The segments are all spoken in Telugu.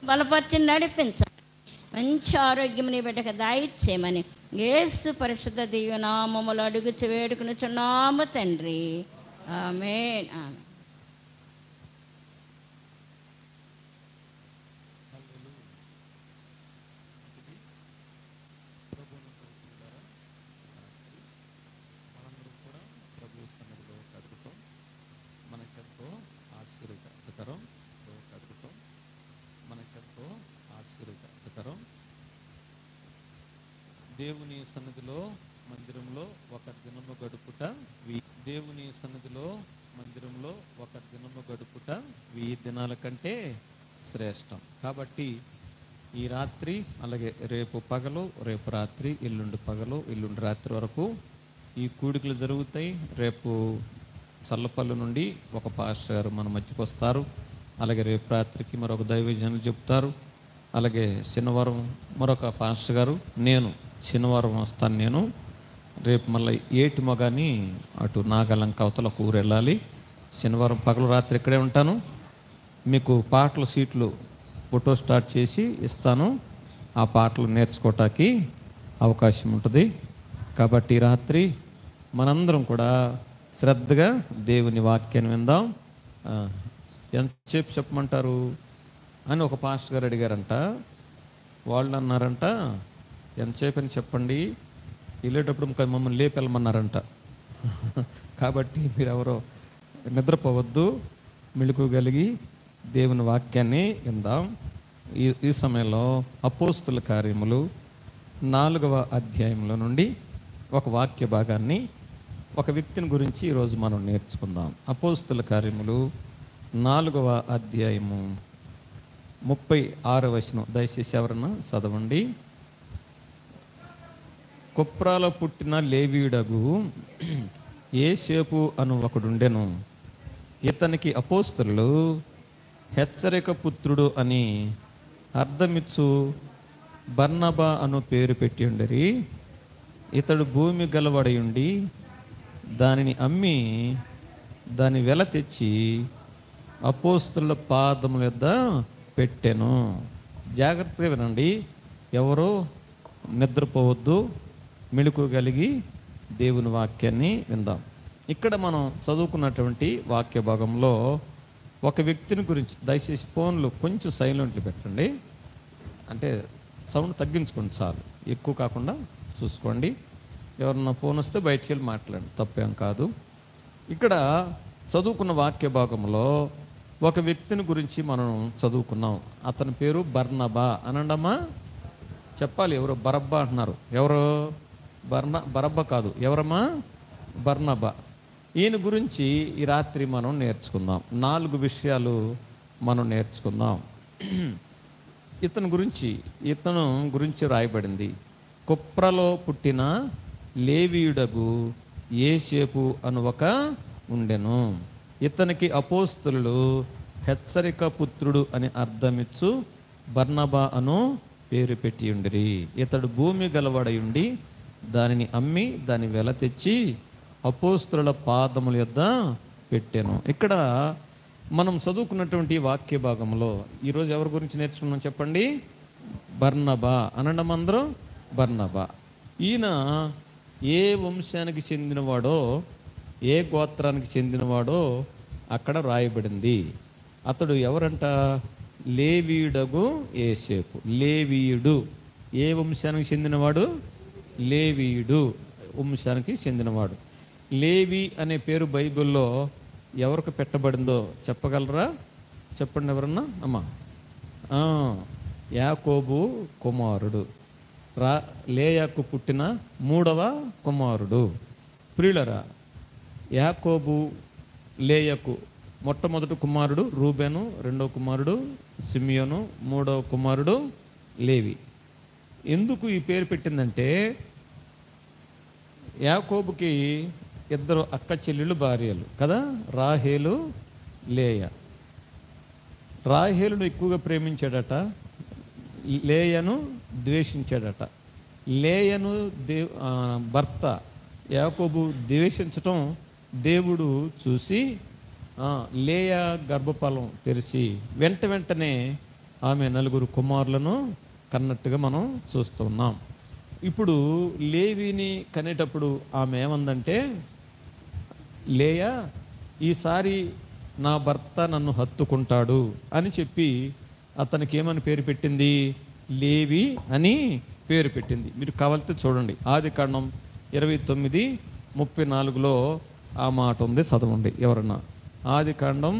బలపరిచి నడిపించండి. మంచి ఆరోగ్యం నీ బిడ్డకు దయచేయమని యేసు పరిశుద్ధ దివ్యనామములో అడుగుచు వేడుకునుచున్నాము తండ్రి. ఆమేన్. ఆమేన్. మనకెంతో ఆశీర్వాదకరం, మనకెంతో ఆశీర్వాదకరం. దేవుని సన్నిధిలో మందిరంలో ఒక దినము గడుపుట, దేవుని సన్నిధిలో మందిరంలో ఒక దినము గడుపుట 1000 దినాల కంటే శ్రేష్టం. కాబట్టి ఈ రాత్రి, అలాగే రేపు పగలు, రేపు రాత్రి, ఎల్లుండి పగలు, ఎల్లుండి రాత్రి వరకు ఈ కూడికలు జరుగుతాయి. రేపు చల్లపల్లి నుండి ఒక పాస్టర్ గారు మన మధ్యకు వస్తారు. అలాగే రేపు రాత్రికి మరొక దైవజనులు చెప్తారు. అలాగే శనివారం మరొక పాస్టర్ గారు, నేను శనివారం వస్తాను. నేను రేపు మళ్ళీ ఏటి మగాని అటు నాగలంక అవతల ఊరు వెళ్ళాలి. శనివారం పగలు రాత్రి ఇక్కడే ఉంటాను. మీకు పాటల సీట్లు ఫోటో స్టార్ట్ చేసి ఇస్తాను. ఆ పాటలు నేర్చుకోవటానికి అవకాశం ఉంటుంది. కాబట్టి రాత్రి మనందరం కూడా శ్రద్ధగా దేవుని వాక్యాన్ని విందాం. ఎంతసేపు చెప్పమంటారు అని ఒక పాస్టర్ గారు అడిగారంట. వాళ్ళు అన్నారంట, ఎంతసేపు అని చెప్పండి, వెళ్ళేటప్పుడు మమ్మల్ని లేపి వెళ్ళమన్నారంట. కాబట్టి మీరెవరో నిద్రపోవద్దు, మెళుకువగలిగి దేవుని వాక్యాన్ని విందాం. ఈ సమయంలో అపోస్తుల కార్యములు 4వ అధ్యాయంలో నుండి ఒక వాక్య భాగాన్ని, ఒక వ్యక్తిని గురించి ఈరోజు మనం నేర్చుకుందాం. అపోస్తుల కార్యములు 4వ అధ్యాయము 36వ వచనం. దయచేసి ఎవరన్నా చదవండి. కుప్రాలో పుట్టిన లేవీయుడగు యేసేపు అను ఒకడుండెను. ఇతనికి అపోస్తలులు హెచ్చరిక పుత్రుడు అని అర్థమిచ్చు బర్నబా అను పేరు పెట్టి ఉండరి. ఇతడు భూమి గలవడయుండి దానిని అమ్మి దాని వెల తెచ్చి అపోస్తలుల పాదముల యొద్ద పెట్టెను. జాగ్రత్తగా వినండి, ఎవరో నిద్రపోవద్దు, మెళుకువగలిగి దేవుని వాక్యాన్ని విందాం. ఇక్కడ మనం చదువుకున్నటువంటి వాక్య భాగంలో ఒక వ్యక్తిని గురించి, దయచేసి ఫోన్లు కొంచెం సైలెంట్లు పెట్టండి, అంటే సౌండ్ తగ్గించుకోండి చాలు, ఎక్కువ కాకుండా చూసుకోండి. ఎవరన్నా ఫోన్ వస్తే బయటికి వెళ్ళి మాట్లాడండి, తప్పేం కాదు. ఇక్కడ చదువుకున్న వాక్య భాగంలో ఒక వ్యక్తిని గురించి మనం చదువుకున్నాం. అతని పేరు బర్నబా. అనండమ్మా, చెప్పాలి. ఎవరో బరబ్బా అంటున్నారు. ఎవరో బరబ్బా కాదు, ఎవరమ్మా? బర్నబా. ఈయన గురించి ఈ రాత్రి మనం నేర్చుకుందాం. 4 విషయాలు మనం నేర్చుకుందాం. ఇతను గురించి రాయబడింది, కుప్రలో పుట్టిన లేవీయుడగు యేసేపు అను ఒక ఉండెను. ఇతనికి అపోస్తలులు హెచ్చరిక పుత్రుడు అని అర్థమిచ్చు బర్నబా అను పేరు పెట్టి ఉండిరి. ఇతడు భూమి గలవాడయుండి దానిని అమ్మి దాని వెల తెచ్చి అపోస్తలుల పాదముల యొద్ద పెట్టాను. ఇక్కడ మనం చదువుకున్నటువంటి వాక్య భాగంలో ఈరోజు ఎవరి గురించి నేర్చుకున్నాం చెప్పండి? బర్నబా. అనండం అందరూ బర్నబా. ఈయన ఏ వంశానికి చెందినవాడో, ఏ గోత్రానికి చెందినవాడో అక్కడ రాయబడింది. అతడు ఎవరంట? లేవీయుడగు యేసేపు. లేవీయుడు ఏ వంశానికి చెందినవాడు? లేవీయుడు వంశానికి చెందినవాడు. లేవి అనే పేరు బైబిల్లో ఎవరికి పెట్టబడిందో చెప్పగలరా? చెప్పండి ఎవరన్నా. అమ్మా, యాకోబు కుమారుడు, లేయాకు పుట్టిన 3వ కుమారుడు. ప్రియులరా, యాకోబు లేయాకు మొట్టమొదటి కుమారుడు రూబెను, 2వ కుమారుడు సిమియోను, 3వ కుమారుడు లేవి. ఎందుకు ఈ పేరు పెట్టిందంటే, యాకోబుకి 2 అక్క చెల్లెళ్ళు భార్యలు కదా, రాహేలు, లేయ. రాహేలును ఎక్కువగా ప్రేమించాడట, లేయను ద్వేషించాడట. లేయను భర్త యాకోబు ద్వేషించటం దేవుడు చూసి లేయ గర్భఫలం తెరిచి వెంటనే ఆమె 9 కుమారులను కన్నట్టుగా మనం చూస్తున్నాం. ఇప్పుడు లేవిని కనేటప్పుడు ఆమె ఏమందంటే, లేయా ఈసారి నా భర్త నన్ను హత్తుకుంటాడు అని చెప్పి అతనికి ఏమని పేరు పెట్టింది? లేవి అని పేరు పెట్టింది. మీరు కావాలితే చూడండి, ఆదికాండం 29:34లో ఆ మాట ఉంది, చదవండి ఎవరన్నా. ఆదికాండం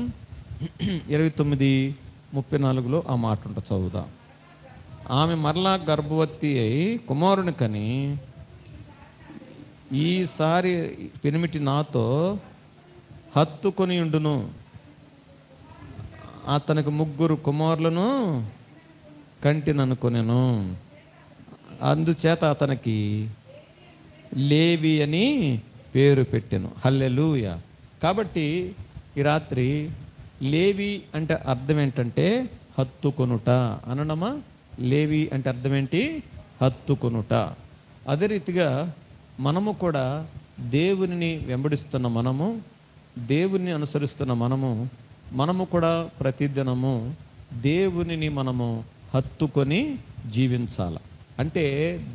29:34లో ఆ మాట ఉంటుంది, చదువుదాం. ఆమె మరలా గర్భవతి అయి కుమారుని కని, ఈసారి పెనిమిటి నాతో హత్తుకొని ఉండును, అతనికి 3 కుమారులను కంటిననుకొనెను, అందుచేత అతనికి లేవి అని పేరు పెట్టెను. హల్లెలూయా. కాబట్టి ఈ రాత్రి లేవి అంటే అర్థం ఏంటంటే హత్తుకొనుట అనడమా? లేవి అంటే అర్థం ఏంటి? హత్తుకొనుట. అదే రీతిగా మనము కూడా దేవునిని వెంబడిస్తున్న మనము, దేవుని అనుసరిస్తున్న మనము కూడా ప్రతిదినము దేవునిని మనము హత్తుకొని జీవించాలి. అంటే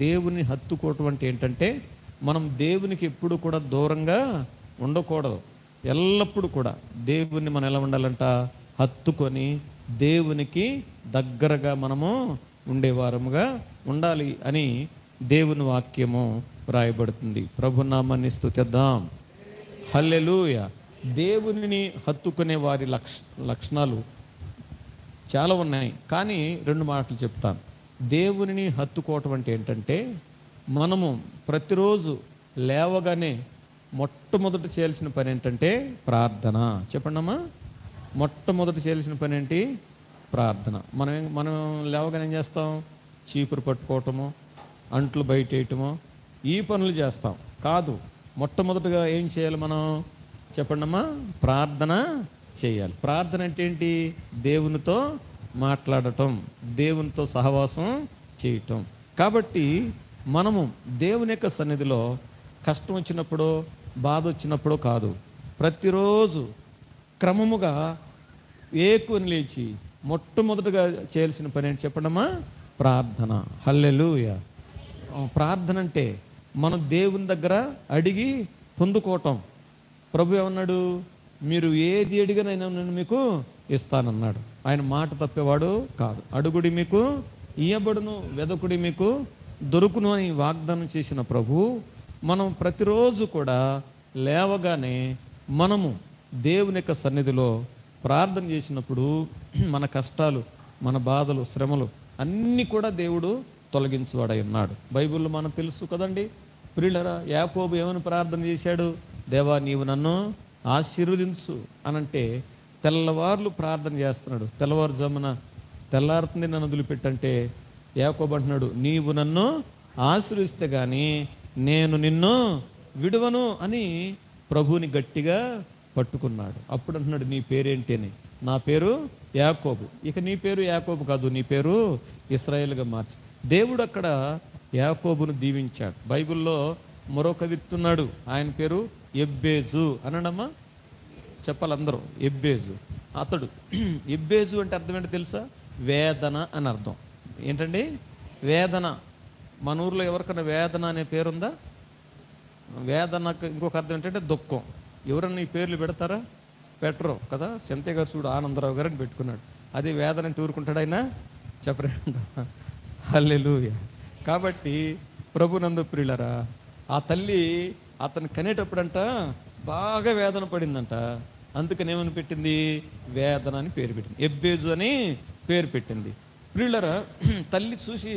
దేవుని హత్తుకోవటం అంటే ఏంటంటే మనం దేవునికి ఎప్పుడు కూడా దూరంగా ఉండకూడదు. ఎల్లప్పుడూ కూడా దేవుణ్ణి మనం ఎలా ఉండాలంట? హత్తుకొని దేవునికి దగ్గరగా మనము ఉండేవారముగా ఉండాలి అని దేవుని వాక్యము వ్రాయబడుతుంది. ప్రభునామాన్ని స్తుతిద్దాం. హల్లెలూయా. దేవునిని హత్తుకునే వారి లక్షణాలు చాలా ఉన్నాయి, కానీ 2 మాటలు చెప్తాను. దేవునిని హత్తుకోవటం అంటే ఏంటంటే మనము ప్రతిరోజు లేవగానే మొట్టమొదట చేయాల్సిన పని ఏంటంటే ప్రార్థన. చెప్పండమ్మా, మొట్టమొదట చేయాల్సిన పని ఏంటి? ప్రార్థన. మనం లేవగానే ఏం చేస్తాం? చీపురు పట్టుకోవటము, అంట్లు బయట వేయటము, ఈ పనులు చేస్తాం. కాదు, మొట్టమొదటిగా ఏం చేయాలి మనం? చెప్పండమ్మా, ప్రార్థన చేయాలి. ప్రార్థన అంటే ఏంటి? దేవునితో మాట్లాడటం, దేవునితో సహవాసం చేయటం. కాబట్టి మనము దేవుని యొక్క సన్నిధిలో కష్టం వచ్చినప్పుడు, బాధ వచ్చినప్పుడు కాదు, ప్రతిరోజు క్రమముగా ఏకుని లేచి మొట్టమొదటిగా చేయాల్సిన పని ఏంటి చెప్పండమ్మా? ప్రార్థన. హల్లెలూయా. ప్రార్థన అంటే మనం దేవుని దగ్గర అడిగి పొందుకోవటం. ప్రభు ఏమన్నాడు? మీరు ఏది అడిగినైనా నేను మీకు ఇస్తానన్నాడు. ఆయన మాట తప్పేవాడు కాదు. అడుగుడి మీకు ఇయ్యబడును, వెదకుడి మీకు దొరుకును అని వాగ్దానం చేసిన ప్రభు, మనం ప్రతిరోజు కూడా లేవగానే మనము దేవుని యొక్క సన్నిధిలో ప్రార్థన చేసినప్పుడు మన కష్టాలు, మన బాధలు, శ్రమలు అన్నీ కూడా దేవుడు తొలగించువాడై ఉన్నాడు. బైబిల్లో మనం తెలుసు కదండి. ప్రియులరా, యాకోబు ఏమని ప్రార్థన చేశాడు? దేవా నీవు నన్ను ఆశీర్వదించు అనంటే తెల్లవార్లు ప్రార్థన చేస్తున్నాడు. తెల్లవారుజామున తెల్లారుతుంది నన్ను వదిలిపెట్టంటే యాకోబు అంటున్నాడు, నీవు నన్ను ఆశీర్వదిస్తే కానీ నేను నిన్ను విడువను అని ప్రభువుని గట్టిగా పట్టుకున్నాడు. అప్పుడు అంటున్నాడు, నీ పేరేంటి అని. నా పేరు యాకోబు. ఇక నీ పేరు యాకోబు కాదు, నీ పేరు ఇశ్రాయేలుగా మార్చి. దేవుడు అక్కడ యాకోబును దీవించాడు. బైబిల్లో మరొక వ్యక్తి ఉన్నాడు, ఆయన పేరు ఎబ్బేజు అనడమ్మా, చెప్పాలి అందరూ. ఎబ్బేజు అతడు. ఎబ్బేజు అంటే అర్థం ఏంటో తెలుసా? వేదన అని అర్థం. ఏంటండి? వేదన. మన ఊర్లో ఎవరికైనా వేదన అనే పేరుందా? వేదనకు ఇంకొక అర్థం ఏంటంటే దుఃఖం. ఎవరన్నా ఈ పేర్లు పెడతారా? పెట్టరు కదా. సెంతయ్య గారు చూడు, ఆనందరావు గారు అని పెట్టుకున్నాడు. అది వేదన అంటే ఊరుకుంటాడు ఆయన? చెప్పరండి. హల్లెలూయా. కాబట్టి ప్రభునందు ప్రియులరా, ఆ తల్లి అతను కనేటప్పుడంట బాగా వేదన పడిందంట. అందుకని ఏమని పెట్టింది? వేదన అని పేరు పెట్టింది. ఎబ్బేజు అని పేరు పెట్టింది. ప్రియులరా, తల్లి చూసి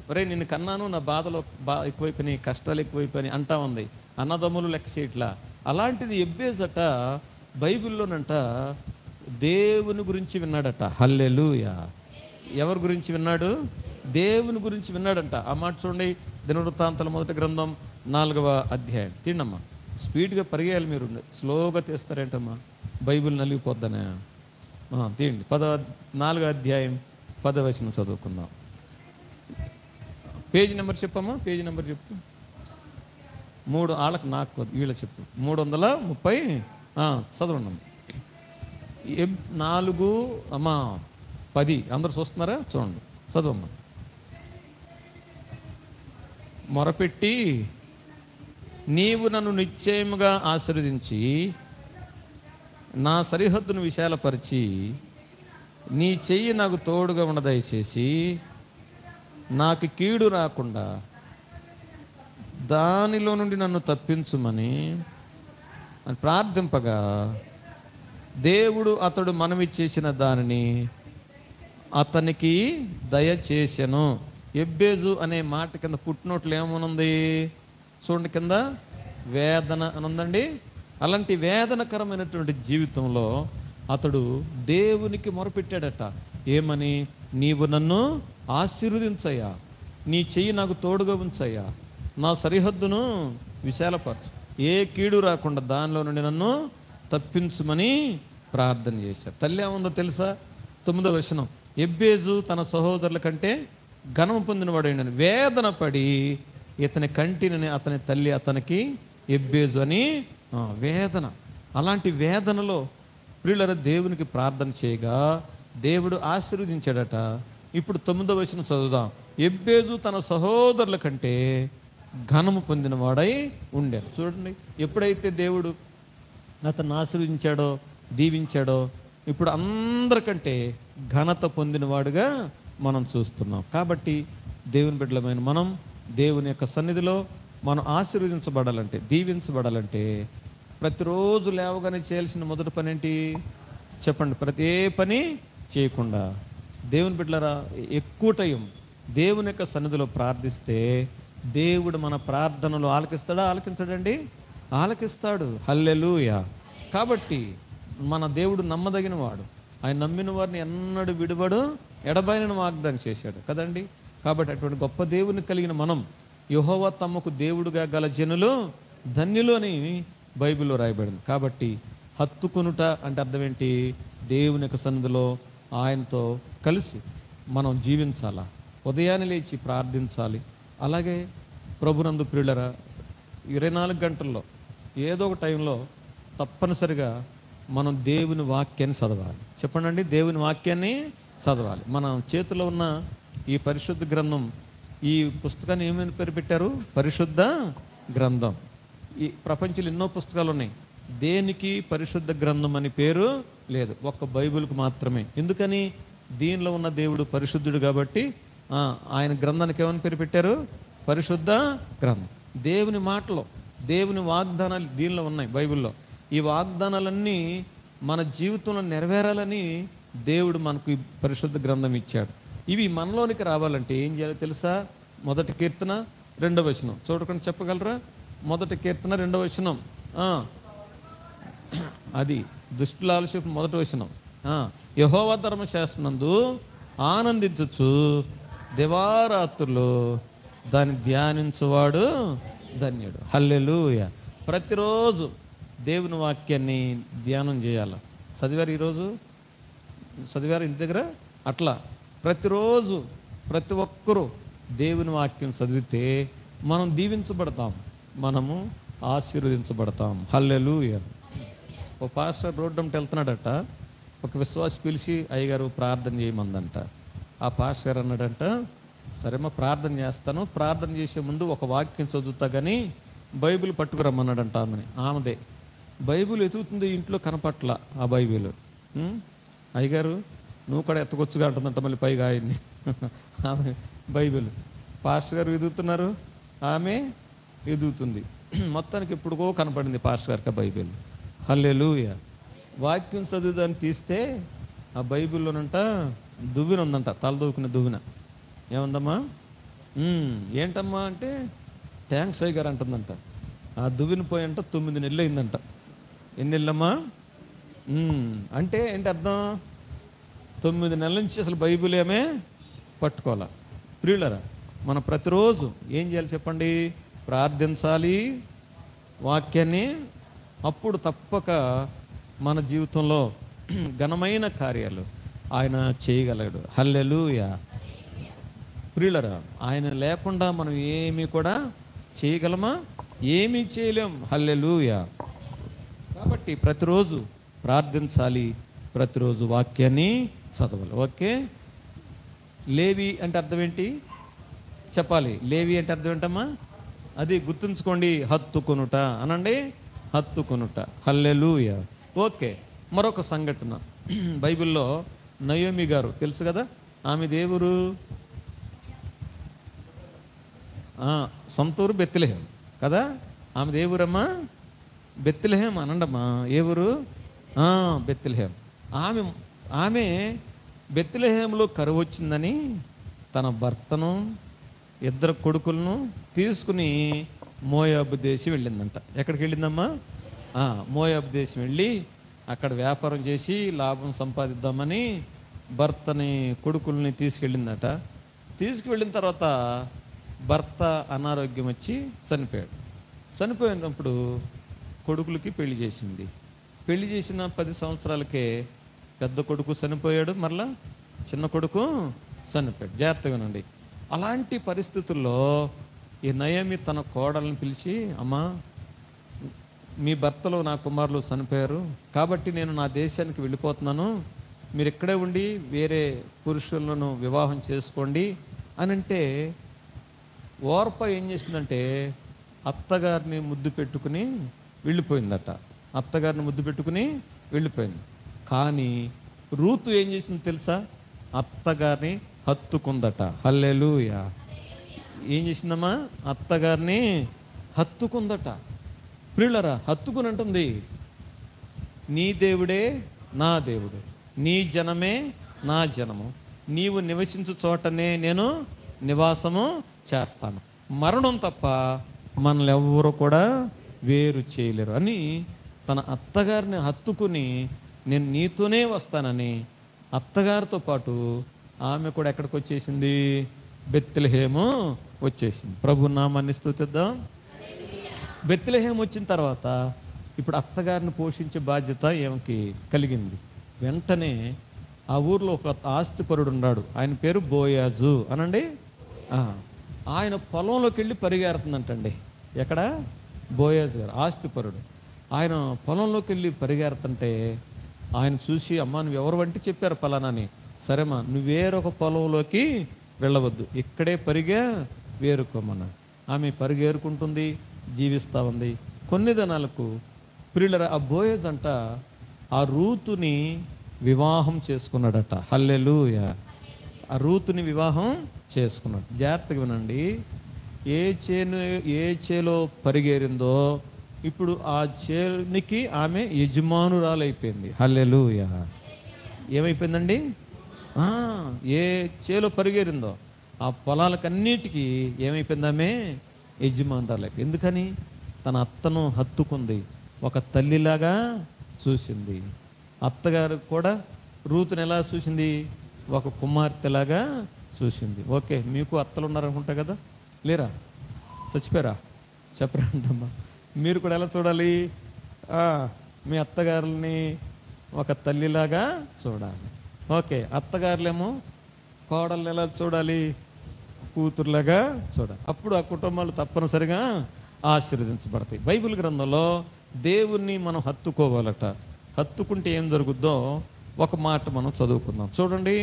ఒరే నిన్ను కన్నాను, నా బాధలు ఎక్కువైపోయినాయి, కష్టాలు ఎక్కువైపోయినాయి అంటా ఉంది. అన్నదమ్ములు లెక్క చేయట్లా. అలాంటిది ఎబ్బేజట బైబిల్లోనంట దేవుని గురించి విన్నాడట. హల్లెలూయా. ఎవరి గురించి విన్నాడు? దేవుని గురించి విన్నాడంట. ఆ మాట చూడండి, దినవృత్తాంతాల 1వ గ్రంథం 4వ అధ్యాయం. తిండమ్మా, స్పీడ్గా పరిగేయాలి. మీరు స్లోగా తీస్తారేంటమ్మా? బైబిల్ నలిగిపోద్దనే. తీయండి. 4వ అధ్యాయం 10వ వచనం చదువుకుందాం. పేజీ నెంబర్ చెప్పమ్మా, పేజీ నెంబర్ చెప్పు. 3 వాళ్ళకి నాకు వీళ్ళకి చెప్పు. 330 చదవండి. 4 అమ్మా 10 అందరు చూస్తున్నారా? చూడండి, చదవమ్మా. మొరపెట్టి నీవు నన్ను నిశ్చయముగా ఆశీర్వదించి నా సరిహద్దును విశాలపరిచి నీ చెయ్యి నాకు తోడుగా ఉన్న దయచేసి నాకు కీడు రాకుండా దానిలో నుండి నన్ను తప్పించుమని ప్రార్థింపగా దేవుడు అతడు మనవి చేసిన దానిని అతనికి దయచేసెను. ఎబ్బేజు అనే మాట కింద పుట్టినోట్లు ఏమనుంది చూడండి, కింద వేదన అని ఉందండి. అలాంటి వేదనకరమైనటువంటి జీవితంలో అతడు దేవునికి మొరపెట్టాడట. ఏమని? నీవు నన్ను ఆశీర్వదించయ్యా, నీ చెయ్యి నాకు తోడుగా ఉంచయ్యా, నా సరిహద్దును విశాలపరచు, ఏ కీడు రాకుండా దానిలో నుండి నన్ను తప్పించుమని ప్రార్థన చేశారు. తల్లి ఏముందో తెలుసా? 9వ వచనం, ఎబ్బేజు తన సహోదరుల కంటే ఘనము పొందినవాడైన వేదన పడి ఇతని కంటిని అతని తల్లి అతనికి ఎబ్బేజు అని వేదన. అలాంటి వేదనలో ప్రియులారా దేవునికి ప్రార్థన చేయగా దేవుడు ఆశీర్వదించాడట. ఇప్పుడు 9వ వచనం చదువుదాం. ఎబ్బేజు తన సహోదరుల కంటే ఘనము పొందినవాడై ఉండారు. చూడండి, ఎప్పుడైతే దేవుడు అతన్ని ఆశీర్వదించాడో, దీవించాడో, ఇప్పుడు అందరికంటే ఘనత పొందినవాడుగా మనం చూస్తున్నాం. కాబట్టి దేవుని బిడ్డలమైన మనం దేవుని యొక్క సన్నిధిలో మనం ఆశీర్వదించబడాలంటే, దీవించబడాలంటే ప్రతిరోజు లేవగానే చేయాల్సిన మొదటి పని ఏంటి చెప్పండి? ప్రతి ఏ పని చేయకుండా దేవుని బిడ్డలారా ఎక్కువ టైం దేవుని యొక్క సన్నిధిలో ప్రార్థిస్తే దేవుడు మన ప్రార్థనలు ఆలకిస్తాడా? ఆలకించడండి, ఆలకిస్తాడు. హల్లెలూయా. కాబట్టి మన దేవుడు నమ్మదగిన వాడు. ఆయన నమ్మిన వారిని ఎన్నడూ విడువడు, ఎడబాయనని వాగ్దానం చేశాడు కదండి. కాబట్టి అటువంటి గొప్ప దేవుని కలిగిన మనం యెహోవా తమకు దేవుడుగా గల జనులు ధన్యులు అని బైబిల్లో రాయబడింది. కాబట్టి హత్తుకొనుట అంటే అర్థం ఏంటి? దేవుని యొక్క సన్నిధిలో ఆయనతో కలిసి మనం జీవించాలా, ఉదయాన్నే లేచి ప్రార్థించాలి. అలాగే ప్రభునందు ప్రియులరా 24 గంటల్లో ఏదో ఒక టైంలో తప్పనిసరిగా మనం దేవుని వాక్యాన్ని చదవాలి. చెప్పండి, దేవుని వాక్యాన్ని చదవాలి. మన చేతిలో ఉన్న ఈ పరిశుద్ధ గ్రంథం, ఈ పుస్తకాన్ని ఏమైనా పేరు పెట్టారు? పరిశుద్ధ గ్రంథం. ఈ ప్రపంచంలో ఎన్నో పుస్తకాలు ఉన్నాయి, దేనికి పరిశుద్ధ గ్రంథం అని పేరు లేదు, ఒక్క బైబిల్కి మాత్రమే. ఎందుకని? దీనిలో ఉన్న దేవుడు పరిశుద్ధుడు కాబట్టి ఆయన గ్రంథానికి ఏమని పేరు పెట్టారు? పరిశుద్ధ గ్రంథం. దేవుని మాటలు, దేవుని వాగ్దానాలు దీనిలో ఉన్నాయి బైబిల్లో. ఈ వాగ్దానాలన్నీ మన జీవితంలో నెరవేరాలని దేవుడు మనకు ఈ పరిశుద్ధ గ్రంథం ఇచ్చాడు. ఇవి మనలోనికి రావాలంటే ఏం చేయాలో తెలుసా? 1 కీర్తన 2వ వచనం చూడకుండా చెప్పగలరా? 1 కీర్తన 2వ వచనం. అది దుష్టుల ఆలస్యపు 1వ వచనం. యెహోవా ధర్మశాస్త్రమందు ఆనందించచ్చు, దివారాత్రులు దాన్ని ధ్యానించువాడు ధన్యుడు. హల్లెలూయా. ప్రతిరోజు దేవుని వాక్యాన్ని ధ్యానం చేయాలి. చదివారు? ఈరోజు చదివారు ఇంటి దగ్గర? అట్లా ప్రతిరోజు ప్రతి ఒక్కరూ దేవుని వాక్యం చదివితే మనం దీవించబడతాం, మనము ఆశీర్వదించబడతాం. హల్లెలూయా. ఓ పాస్టర్ రోడ్డంటే వెళ్తున్నాడట, ఒక విశ్వాసి పిలిచి అయ్యగారు ప్రార్థన చేయమందంట. ఆ పాస్టర్ గారు అన్నాడంట, సరేమ్మా ప్రార్థన చేస్తాను, ప్రార్థన చేసే ముందు ఒక వాక్యం చదువుతా కానీ బైబిల్ పట్టుకురమ్మన్నాడంట. ఆమెదే బైబిల్ ఎతుకుతుంది, ఇంట్లో కనపట్ల ఆ బైబిల్. అయ్యగారు నువ్వు కూడా ఎత్తకొచ్చుగా అంటుందంట మళ్ళీ పైగా ఆయన్ని. ఆమె బైబిల్ పాస్టర్ గారు ఎదుగుతున్నారు, ఆమె ఎదుగుతుంది. మొత్తానికి ఎప్పుడుకో కనపడింది పాస్టర్ గారికి ఆ బైబిల్. హల్లెలూయా. వాక్యం చదువుదాన్ని తీస్తే ఆ బైబిల్లోనంట దువ్విన ఉందంట, తలదూకునే దువ్విన. ఏముందమ్మా? ఏంటమ్మా అంటే థ్యాంక్స్ అయ్య గారు అంటుందంట. ఆ దువ్విన పోయంట 9 నెలలు అయిందంట. ఎన్ని నెలలమ్మా? అంటే ఏంటి అర్థం? 9 నెలల నుంచి అసలు బైబిల్ ఏమే పట్టుకోవాలా. ప్రియులరా, మనం ప్రతిరోజు ఏం చేయాలి చెప్పండి? ప్రార్థించాలి వాక్యాన్ని. అప్పుడు తప్పక మన జీవితంలో ఘనమైన కార్యాలు ఆయన చేయగలడు. హల్లెలూయా. ప్రియులరా, ఆయన లేకుండా మనం ఏమీ కూడా చేయగలమా? ఏమీ చేయలేం. హల్లెలూయా. కాబట్టి ప్రతిరోజు ప్రార్థించాలి, ప్రతిరోజు వాక్యాన్ని చదవాలి. ఓకే. లేవి అంటే అర్థం ఏంటి చెప్పాలి. లేవి అంటే అర్థం ఏంటమ్మా? అది గుర్తుంచుకోండి, హత్తుకొనుట అనండి, హత్తుకొనుట. హల్లెలూయా. ఓకే. మరొక సంఘటన బైబిల్లో నయోమి గారు తెలుసు కదా, ఆమె దేవురు సొంతూరు బెత్లెహేం కదా. ఆమె దేవురమ్మా బెత్లెహేం అనండమ్మా. ఏ ఊరు? బెత్లెహేం. ఆమె బెత్లెహేంలో కరువు వచ్చిందని తన భర్తను, ఇద్దరు కొడుకులను తీసుకుని మోయాబు దేశం వెళ్ళిందంట. ఎక్కడికి వెళ్ళిందమ్మా? మోయాబు దేశం వెళ్ళి అక్కడ వ్యాపారం చేసి లాభం సంపాదిద్దామని భర్తని, కొడుకుల్ని తీసుకెళ్ళిందట. తీసుకువెళ్ళిన తర్వాత భర్త అనారోగ్యం వచ్చి చనిపోయాడు. చనిపోయినప్పుడు కొడుకులకి పెళ్లి చేసింది. పెళ్లి చేసిన 10 సంవత్సరాలకే పెద్ద కొడుకు చనిపోయాడు, మరలా చిన్న కొడుకు చనిపోయాడు. జాగ్రత్తగా వినండి. అలాంటి పరిస్థితుల్లో ఈ నయోమి తన కోడలను పిలిచి, అమ్మా, మీ భర్తలో నా కుమారులు చనిపోయారు కాబట్టి నేను నా దేశానికి వెళ్ళిపోతున్నాను, మీరు ఇక్కడే ఉండి వేరే పురుషులను వివాహం చేసుకోండి అని అంటే, ఓర్ప ఏం చేసిందంటే అత్తగారిని ముద్దు పెట్టుకుని వెళ్ళిపోయిందట. అత్తగారిని ముద్దు పెట్టుకుని వెళ్ళిపోయింది. కానీ రూతు ఏం చేసింది తెలుసా? అత్తగారిని హత్తుకుందట. హల్లెలూయా. ఏం చేసిందమ్మా? అత్తగారిని హత్తుకుందట. ప్రియులరా, హత్తుకుని అంటుంది, నీ దేవుడే నా దేవుడు, నీ జనమే నా జనము, నీవు నివసించు చోటనే నేను నివాసము చేస్తాను, మరణం తప్ప మనల్ని ఎవ్వరూ కూడా వేరు చేయలేరు అని తన అత్తగారిని హత్తుకుని నేను నీతోనే వస్తానని అత్తగారితో పాటు ఆమె కూడా ఎక్కడికి వచ్చేసింది? బెత్లెహేము వచ్చేసింది. ప్రభు నామాన్ని స్తుతిద్దాం. బెత్లెహేము వచ్చిన తర్వాత ఇప్పుడు అత్తగారిని పోషించే బాధ్యత ఏమకి కలిగింది. వెంటనే ఆ ఊర్లో ఒక ఆస్తిపరుడు ఉన్నాడు, ఆయన పేరు బోయాజు అనండి. ఆయన పొలంలోకి వెళ్ళి పరిగెడుతుందంటండి. ఎక్కడ? బోయాజు గారు ఆస్తిపరుడు. ఆయన పొలంలోకి వెళ్ళి పరిగెడుతుంటే ఆయన చూసి, అమ్మా నువ్వు ఎవరు వంటి చెప్పారు పలానాని, సరేమ్మా నువ్వు వేరొక పొలంలోకి వెళ్ళవద్దు, ఇక్కడే వేరుకోమన్నాడు. ఆమె పరిగేరుకుంటుంది, జీవిస్తూ ఉంది. కొన్ని దినాలకు ప్రియులరా ఆ బోయజ్ అంట ఆ రూతుని వివాహం చేసుకున్నాడట. హల్లెలూయా. ఆ రూతుని వివాహం చేసుకున్నాడు. జాగ్రత్తగా వినండి. ఏ చేలో పరిగేరిందో ఇప్పుడు ఆ చేనికి ఆమె యజమానురాలైపోయింది. హల్లెలూయా. ఏమైపోయిందండి? ఏ చేలో పరిగేరిందో ఆ పొలాలకన్నిటికీ ఏమైపోయింది? ఆమె యజమానురాలైపోయింది. ఎందుకని? తన అత్తను హత్తుకుంది, ఒక తల్లిలాగా చూసింది. అత్తగారు కూడా రూతుని ఎలా చూసింది? ఒక కుమార్తెలాగా చూసింది. ఓకే, మీకు అత్తలు ఉన్నారనుకుంటా కదా, లేరా? చచ్చిపోయారా? చెప్పరంటమ్మా. మీరు కూడా ఎలా చూడాలి? మీ అత్తగారుల్ని ఒక తల్లిలాగా చూడాలి. ఓకే, అత్తగారులేమో కోడల్ని ఎలా చూడాలి? కూతురులాగా చూడాలి. అప్పుడు ఆ కుటుంబాలు తప్పనిసరిగా ఆశీర్వదించబడతాయి. బైబిల్ గ్రంథంలో దేవుణ్ణి మనం హత్తుకోవాలట. హత్తుకుంటే ఏం జరుగుద్దో ఒక మాట మనం చదువుకుందాం. చూడండి,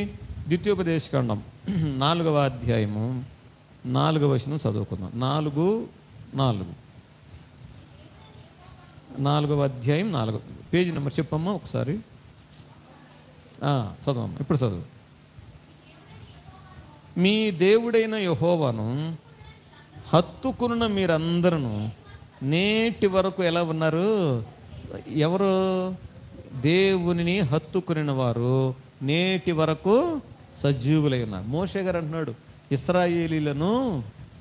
ద్వితీయోపదేశకాండం 4వ అధ్యాయము 4వ వచనం చదువుకుందాం. 4వ అధ్యాయం 4 పేజీ నెంబర్ చెప్పమ్మా ఒకసారి. చదవమ్మా, ఇప్పుడు చదువు. మీ దేవుడైన యెహోవాను హత్తుకున్న మీరందరూ నేటి వరకు ఎలా ఉన్నారు? ఎవరు? దేవునిని హత్తుకుని వారు నేటి వరకు సజీవులై ఉన్నారు. మోషే గారు అంటున్నాడు, ఇశ్రాయేలీలను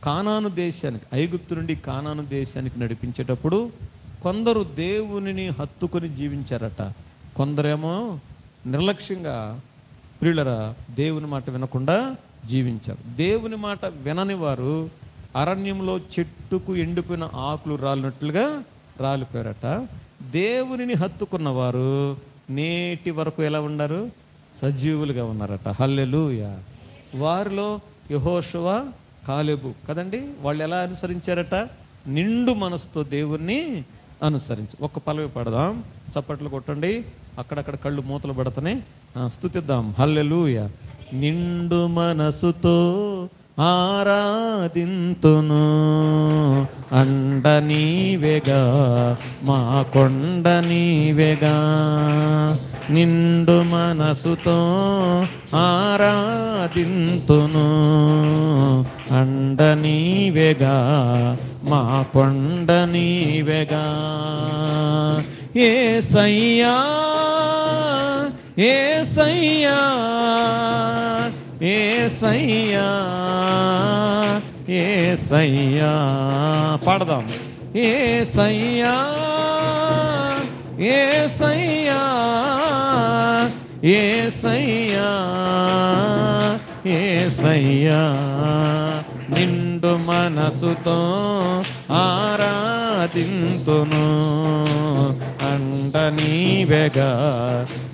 కానాను దేశానికి, ఐగుప్తు నుండి కానాను దేశానికి నడిపించేటప్పుడు కొందరు దేవునిని హత్తుకొని జీవించారట, కొందరేమో నిర్లక్ష్యంగా ప్రియులరా దేవుని మాట వినకుండా జీవించారు. దేవుని మాట వినని వారు అరణ్యంలో చెట్టుకు ఎండిపోయిన ఆకులు రాలినట్లుగా రాలిపోయారట. దేవునిని హత్తుకున్నవారు నేటి వరకు ఎలా ఉన్నారు? సజీవులుగా ఉన్నారట. హల్లెలూయా. వారిలో యెహోషువ, కాలేబు కదండి, వాళ్ళు ఎలా అనుసరించారట? నిండు మనసుతో దేవుణ్ణి అనుసరించి. ఒక్క పల్లవి పడదాం, చప్పట్లు కొట్టండి. అక్కడక్కడ కళ్ళు మూతలు పడతానే స్తుతిద్దాం. హల్లెలూయా. నిండు మనసుతో ఆరాధింతును, అండ నీవేగా మా కొండ నీవేగా. నిండు మనసుతో ఆరాధింతును, అండ నీవేగా మా కొండ నీవేగా. యేసయ్యా యేసయ్యా యేసయ్యా యేసయ్యా పాడదాం. యేసయ్యా యేసయ్యా యేసయ్యా యేసయ్యా. నిండు మనసుతో ఆరాధింతును, అండ నీవేగా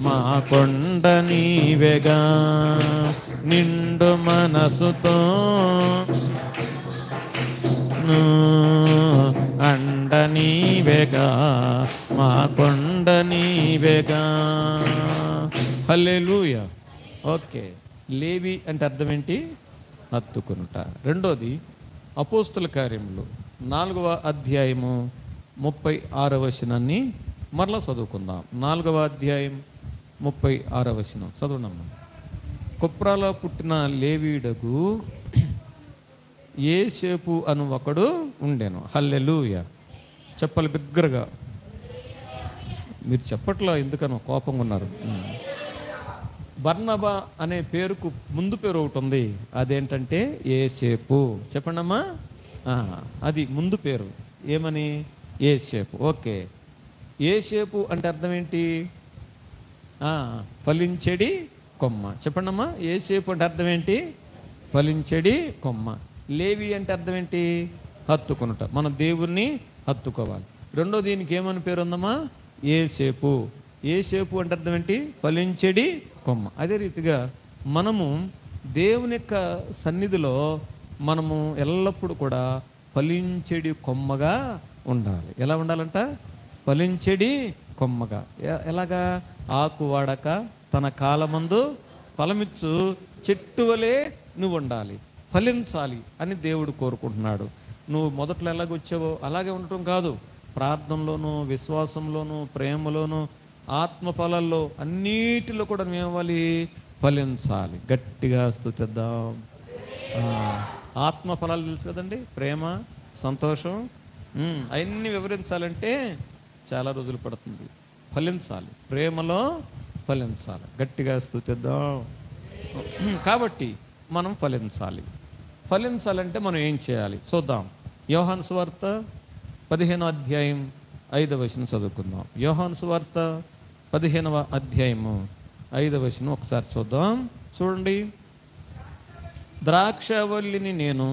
మా కొండ నీవేగా. నిండు మనసుతో అండ నీవేగా మా కొండ నీవేగా. హల్లెలూయా. ఓకే, లేవి అంటే అర్థం ఏంటి? హత్తుకునుట. రెండోది అపోస్తుల కార్యములు 4వ అధ్యాయము 36వ వచనాన్ని మరలా చదువుకుందాం. 4వ అధ్యాయం 36వ వచనం చదువునమ్మా. కుప్రాలో పుట్టిన లేవీయుడగు యేసేపు అను ఒకడు ఉండెను. హల్లెలూయా. చెప్పాలి బిగ్గరగా. మీరు చెప్పట్లో ఎందుకనో కోపంగా ఉన్నారు. బర్నబా అనే పేరుకు ముందు పేరు ఒకటి ఉంది, అదేంటంటే యేసేపు. చెప్పండమ్మా. అది ముందు పేరు ఏమని? యేసేపు. ఓకే, యేసేపు అంటే అర్థం ఏంటి? ఫలించెడి కొమ్మ. చెప్పండమ్మా. యేసేపు అంటే అర్థం ఏంటి? ఫలించెడి కొమ్మ. లేవి అంటే అర్థం ఏంటి? హత్తుకునుట. మన దేవుణ్ణి హత్తుకోవాలి. రెండో దీనికి ఏమని పేరు ఉందమ్మా? యేసేపు. యేసేపు అంటే అర్థం ఏంటి? ఫలించెడి కొమ్మ. అదే రీతిగా మనము దేవుని యొక్క సన్నిధిలో మనము ఎల్లప్పుడూ కూడా ఫలించెడి కొమ్మగా ఉండాలి. ఎలా ఉండాలంట? ఫలించెడి కొమ్మగా. ఎలాగా? ఆకు వాడక తన కాలమందు ఫలమిచ్చు చెట్టు వలె నువ్వు ఉండాలి, ఫలించాలి అని దేవుడు కోరుకుంటున్నాడు. నువ్వు మొదట్లో ఎలాగొచ్చావో అలాగే ఉండటం కాదు, ప్రార్థనలోను, విశ్వాసంలోను, ప్రేమలోను, ఆత్మ ఫలాల్లో అన్నిటిలో కూడా మేమవ్వాలి, ఫలించాలి. గట్టిగా స్తుతిద్దాం. ఆత్మ ఫలాలు తెలుసు కదండి, ప్రేమ, సంతోషం, అవన్నీ వివరించాలంటే చాలా రోజులు పడుతుంది. ఫలించాలి, ప్రేమలో ఫలించాలి. గట్టిగా స్తుతిద్దాం. కాబట్టి మనం ఫలించాలి. ఫలించాలంటే మనం ఏం చేయాలి చూద్దాం. యోహాను సువార్త 15వ అధ్యాయం 5వ వచనం చదువుకుందాం. యోహాను సువార్త 15వ అధ్యాయము 5వ వచనం ఒకసారి చూద్దాం. చూడండి. ద్రాక్షవల్లిని నేను,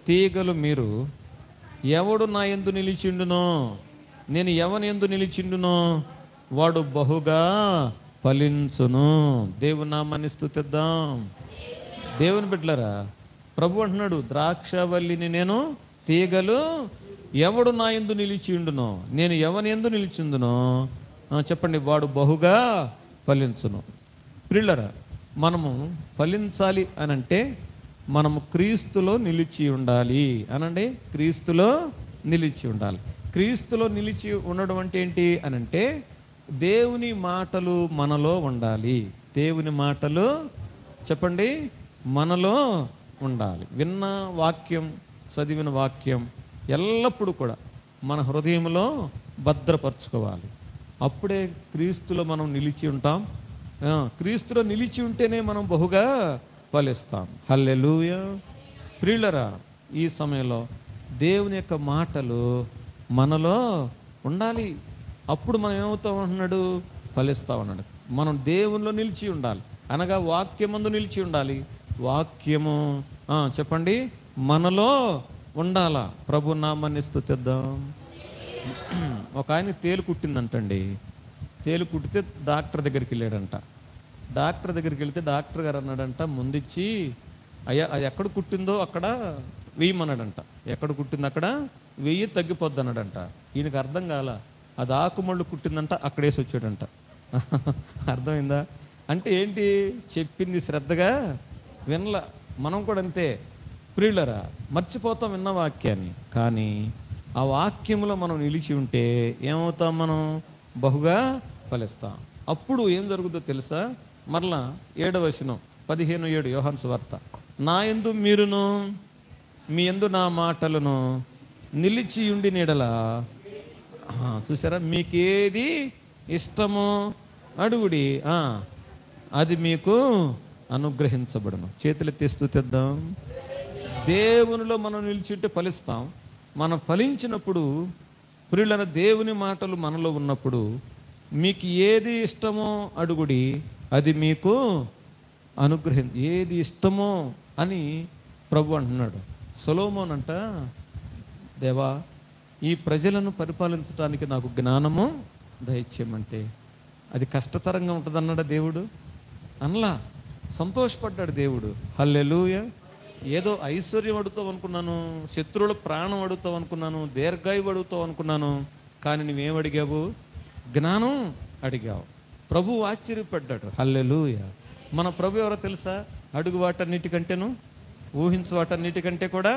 తీగలు మీరు. ఎవడు నా యందు నిలిచిండునో, నేను ఎవని యందు నిలిచిండునో వాడు బహుగా ఫలించును. దేవుని నామాన్ని స్తుతిద్దాం. దేవుని బిడ్డలారా, ప్రభు అంటున్నాడు, ద్రాక్షవల్లిని నేను, తీగలు. ఎవడు నా యందు నిలిచిండునో, నేను ఎవని యందు నిలిచిందునో చెప్పండి, వాడు బహుగా ఫలించును. ప్రియులారా, మనము ఫలించాలి అనంటే మనము క్రీస్తులో నిలిచి ఉండాలి. అనండి, క్రీస్తులో నిలిచి ఉండాలి. క్రీస్తులో నిలిచి ఉండడం అంటే ఏంటి అనంటే దేవుని మాటలు మనలో ఉండాలి. దేవుని మాటలు చెప్పండి మనలో ఉండాలి. విన్న వాక్యం, చదివిన వాక్యం ఎల్లప్పుడూ కూడా మన హృదయంలో భద్రపరచుకోవాలి. అప్పుడే క్రీస్తులో మనం నిలిచి ఉంటాం. క్రీస్తులో నిలిచి ఉంటేనే మనం బహుగా ఫలిస్తాం. హల్లెలూయా. ప్రియులరా, ఈ సమయంలో దేవుని యొక్క మాటలు మనలో ఉండాలి. అప్పుడు మనం ఏమవుతాం అంటున్నాడు? ఫలిస్తాం అన్నాడు. మనం దేవునిలో నిలిచి ఉండాలి, అనగా వాక్యమందు నిలిచి ఉండాలి. వాక్యము చెప్పండి మనలో ఉండాలా. ప్రభు నామాన్ని స్తుతిద్దాం. ఒక ఆయన తేలు కుట్టిందంటండి. తేలు కుట్టితే డాక్టర్ దగ్గరికి వెళ్ళాడంట. డాక్టర్ దగ్గరికి వెళ్తే డాక్టర్ గారు అన్నాడంట, ముందిచ్చి అయ్యా అది ఎక్కడ కుట్టిందో అక్కడ వెయ్యమన్నాడంట. ఎక్కడ కుట్టింది అక్కడ వెయ్యి తగ్గిపోద్ది అన్నాడంట. ఈయనకు అర్థం కాల, అది ఆకుమళ్ళు కుట్టిందంట, అక్కడేసి వచ్చాడంట. అర్థమైందా? అంటే ఏంటి? చెప్పింది శ్రద్ధగా వినల. మనం కూడా అంతే ప్రియులరా, మర్చిపోతాం విన్న వాక్యాన్ని. కానీ ఆ వాక్యంలో మనం నిలిచి ఉంటే ఏమవుతాం? మనం బహుగా ఫలిస్తాం. అప్పుడు ఏం జరుగుతుందో తెలుసా? మరలా 7వ వచనం 15:7 యోహాను సువార్త. నా యందు మీరును మీ యందు నా మాటలను నిలిచి ఉండి నీడల, చూసారా, మీకేది ఇష్టమో అడుగుడి, అది మీకు అనుగ్రహించబడును. చేతులెత్తి స్తుతిద్దాం. దేవునిలో మనం నిలిచింటే ఫలిస్తాం. మనం ఫలించినప్పుడు ప్రియులైన దేవుని మాటలు మనలో ఉన్నప్పుడు మీకు ఏది ఇష్టమో అడుగుడి, అది మీకు ఏది ఇష్టమో అని ప్రభు అంటున్నాడు. సొలొమోన్ అంట, దేవా ఈ ప్రజలను పరిపాలించడానికి నాకు జ్ఞానము దయచేయమంటే అది కష్టతరంగా ఉంటుంది అన్నాడు దేవుడు. అనలా, సంతోషపడ్డాడు దేవుడు. హల్లెలూయా. ఏదో ఐశ్వర్యం అడుగుతావు అనుకున్నాను, శత్రువుల ప్రాణం అడుగుతావు అనుకున్నాను, దీర్ఘాయువు అడుగుతావు అనుకున్నాను, కానీ నువ్వేం అడిగావు? జ్ఞానం అడిగావు. ప్రభు ఆశ్చర్యపడ్డాడు. హల్లెలూయా. మన ప్రభు ఎవరో తెలుసా? అడుగు వాటన్నిటికంటేను, ఊహించు వాటన్నిటికంటే కూడా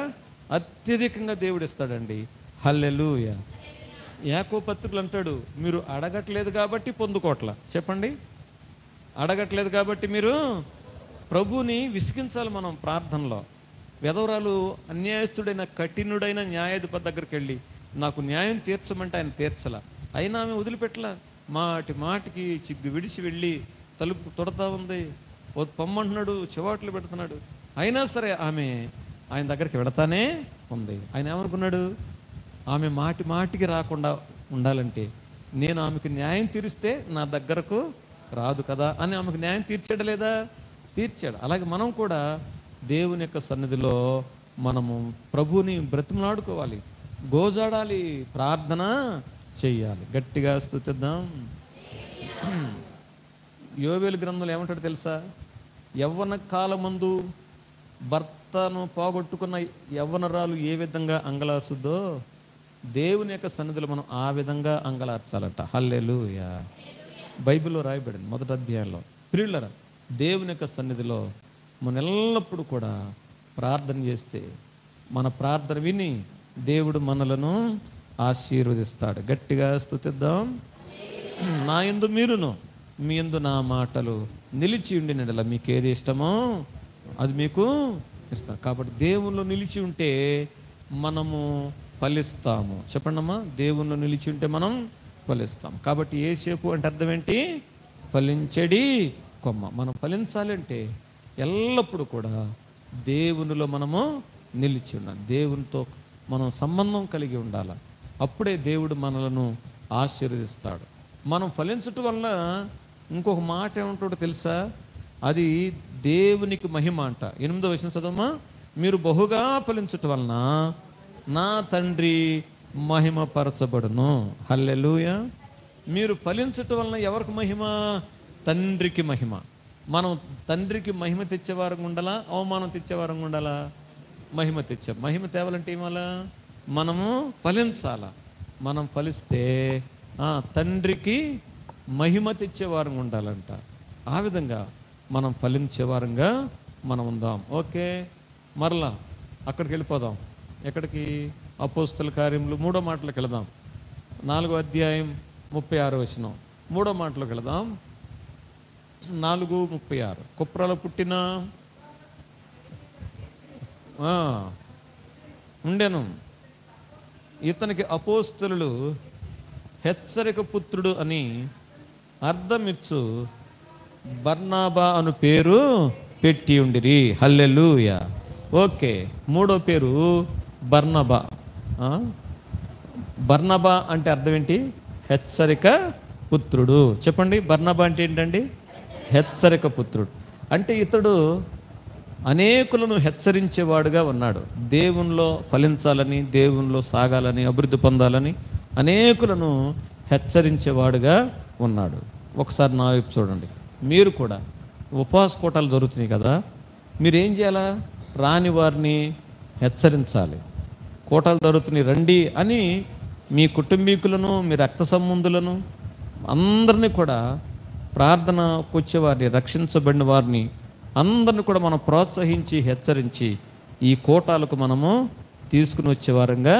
అత్యధికంగా దేవుడు ఇస్తాడండి. హల్లెలూయా. యాకోబు పత్రికలు అంటాడు, మీరు అడగట్లేదు కాబట్టి పొందుకోవట్ల. చెప్పండి, అడగట్లేదు కాబట్టి మీరు. ప్రభుని విసిగించాలి మనం ప్రార్థనలో. వెధవరాలు అన్యాయస్తుడైన కఠినుడైన న్యాయాధిపతి దగ్గరికి వెళ్ళి నాకు న్యాయం తీర్చమంటే ఆయన తీర్చలా. అయినా ఆమె వదిలిపెట్టలా. మాటికి చిగ్గు విడిచి వెళ్ళి తలుపు తొడతా ఉంది, పొమ్మంటున్నాడు, చివాట్లు పెడుతున్నాడు. అయినా సరే ఆమె ఆయన దగ్గరికి వెళతానే ఉంది. ఆయన ఏమనుకున్నాడు? ఆమె మాటికి రాకుండా ఉండాలంటే నేను ఆమెకు న్యాయం తీరిస్తే నా దగ్గరకు రాదు కదా అని ఆమెకు న్యాయం తీర్చాడు లేదా? తీర్చాడు. అలాగే మనం కూడా దేవుని యొక్క సన్నిధిలో మనము ప్రభువుని బ్రతిమలాడుకోవాలి, గోజాడాలి, ప్రార్థన చెయ్యాలి. గట్టిగా స్తుతిద్దాం. యోవేలు గ్రంథంలో ఏమంటాడు తెలుసా? యవ్వన కాలమందు భర్తను పోగొట్టుకున్న యవ్వనరాలు ఏ విధంగా అంగలార్చుద్దో దేవుని యొక్క సన్నిధిలో మనం ఆ విధంగా అంగలార్చాలట. హల్లెలూయా. బైబిల్లో రాయబడింది 1వ అధ్యాయంలో. ప్రియులరా, దేవుని యొక్క సన్నిధిలో మనం ఎల్లప్పుడూ కూడా ప్రార్థన చేస్తే మన ప్రార్థన విని దేవుడు మనలను ఆశీర్వదిస్తాడు. గట్టిగా స్తుతిద్దాం. నా యందు మీరును మీ యందు నా మాటలు నిలిచి ఉండి నెడల మీకు ఏది ఇష్టమో అది మీకు ఇస్తాను. కాబట్టి దేవునిలో నిలిచి ఉంటే మనము ఫలిస్తాము. చెప్పండమ్మా, దేవునిలో నిలిచి ఉంటే మనం ఫలిస్తాం. కాబట్టి యేసేపు అంటే అర్థం ఏంటి? ఫలించడి కొమ్మ. మనం ఫలించాలంటే ఎల్లప్పుడూ కూడా దేవునిలో మనము నిలిచి ఉండాలి, దేవునితో మనం సంబంధం కలిగి ఉండాలి. అప్పుడే దేవుడు మనలను ఆశీర్వదిస్తాడు. మనం ఫలించటం వల్ల ఇంకొక మాట ఏమంటాడో తెలుసా? అది దేవునికి మహిమ అంట. 8వ వచనం చదవమ్మా. మీరు బహుగా ఫలించటం వలన నా తండ్రి మహిమపరచబడును. హల్లెలూయా. మీరు ఫలించటం వలన ఎవరికి మహిమ? తండ్రికి మహిమ. మనం తండ్రికి మహిమ తెచ్చేవారంగా ఉండాలా, అవమానం తెచ్చేవారంగా ఉండాలా? మహిమ మహిమ తేవాలంటే ఏమాలా? మనము ఫలించాలా. మనం ఫలిస్తే తండ్రికి మహిమ తెచ్చేవారంగా ఉండాలంట. ఆ విధంగా మనం ఫలించేవారంగా మనం ఉందాం. ఓకే, మరలా అక్కడికి వెళ్ళిపోదాం. ఎక్కడికి? అపోస్తల కార్యములు 3వ మాటలోకి వెళదాం. 4వ అధ్యాయం 36వ వచనం. 3వ మాటలోకి వెళదాం. 4:36. కుప్రలో పుట్టిన ఉండెను, ఇతనికి అపోస్తలులు హెచ్చరిక పుత్రుడు అని అర్థమిచ్చు బర్నాబా అను పేరు పెట్టి ఉండిరి. హల్లెలూయా. ఓకే, 3వ పేరు బర్నబా. బర్నబా అంటే అర్థం ఏంటి? హెచ్చరిక పుత్రుడు. చెప్పండి, బర్నబా అంటే ఏంటండి? హెచ్చరిక పుత్రుడు. అంటే ఇతడు అనేకులను హెచ్చరించేవాడుగా ఉన్నాడు. దేవునిలో ఫలించాలని, దేవునిలో సాగాలని, అభివృద్ధి పొందాలని అనేకులను హెచ్చరించేవాడుగా ఉన్నాడు. ఒకసారి నా వైపు చూడండి. మీరు కూడా ఉపవాస కూటాలు జరుగుతున్నాయి కదా, మీరేం చేయాలా? రాని వారిని హెచ్చరించాలి. కూటాలు జరుగుతున్నాయి రండి అని మీ కుటుంబీకులను, మీ రక్త సంబంధులను అందరినీ కూడా ప్రార్థనకు వచ్చేవారిని, రక్షించబడిన వారిని అందరిని కూడా మనం ప్రోత్సహించి హెచ్చరించి ఈ కోటాలకు మనము తీసుకుని వచ్చే వారంగా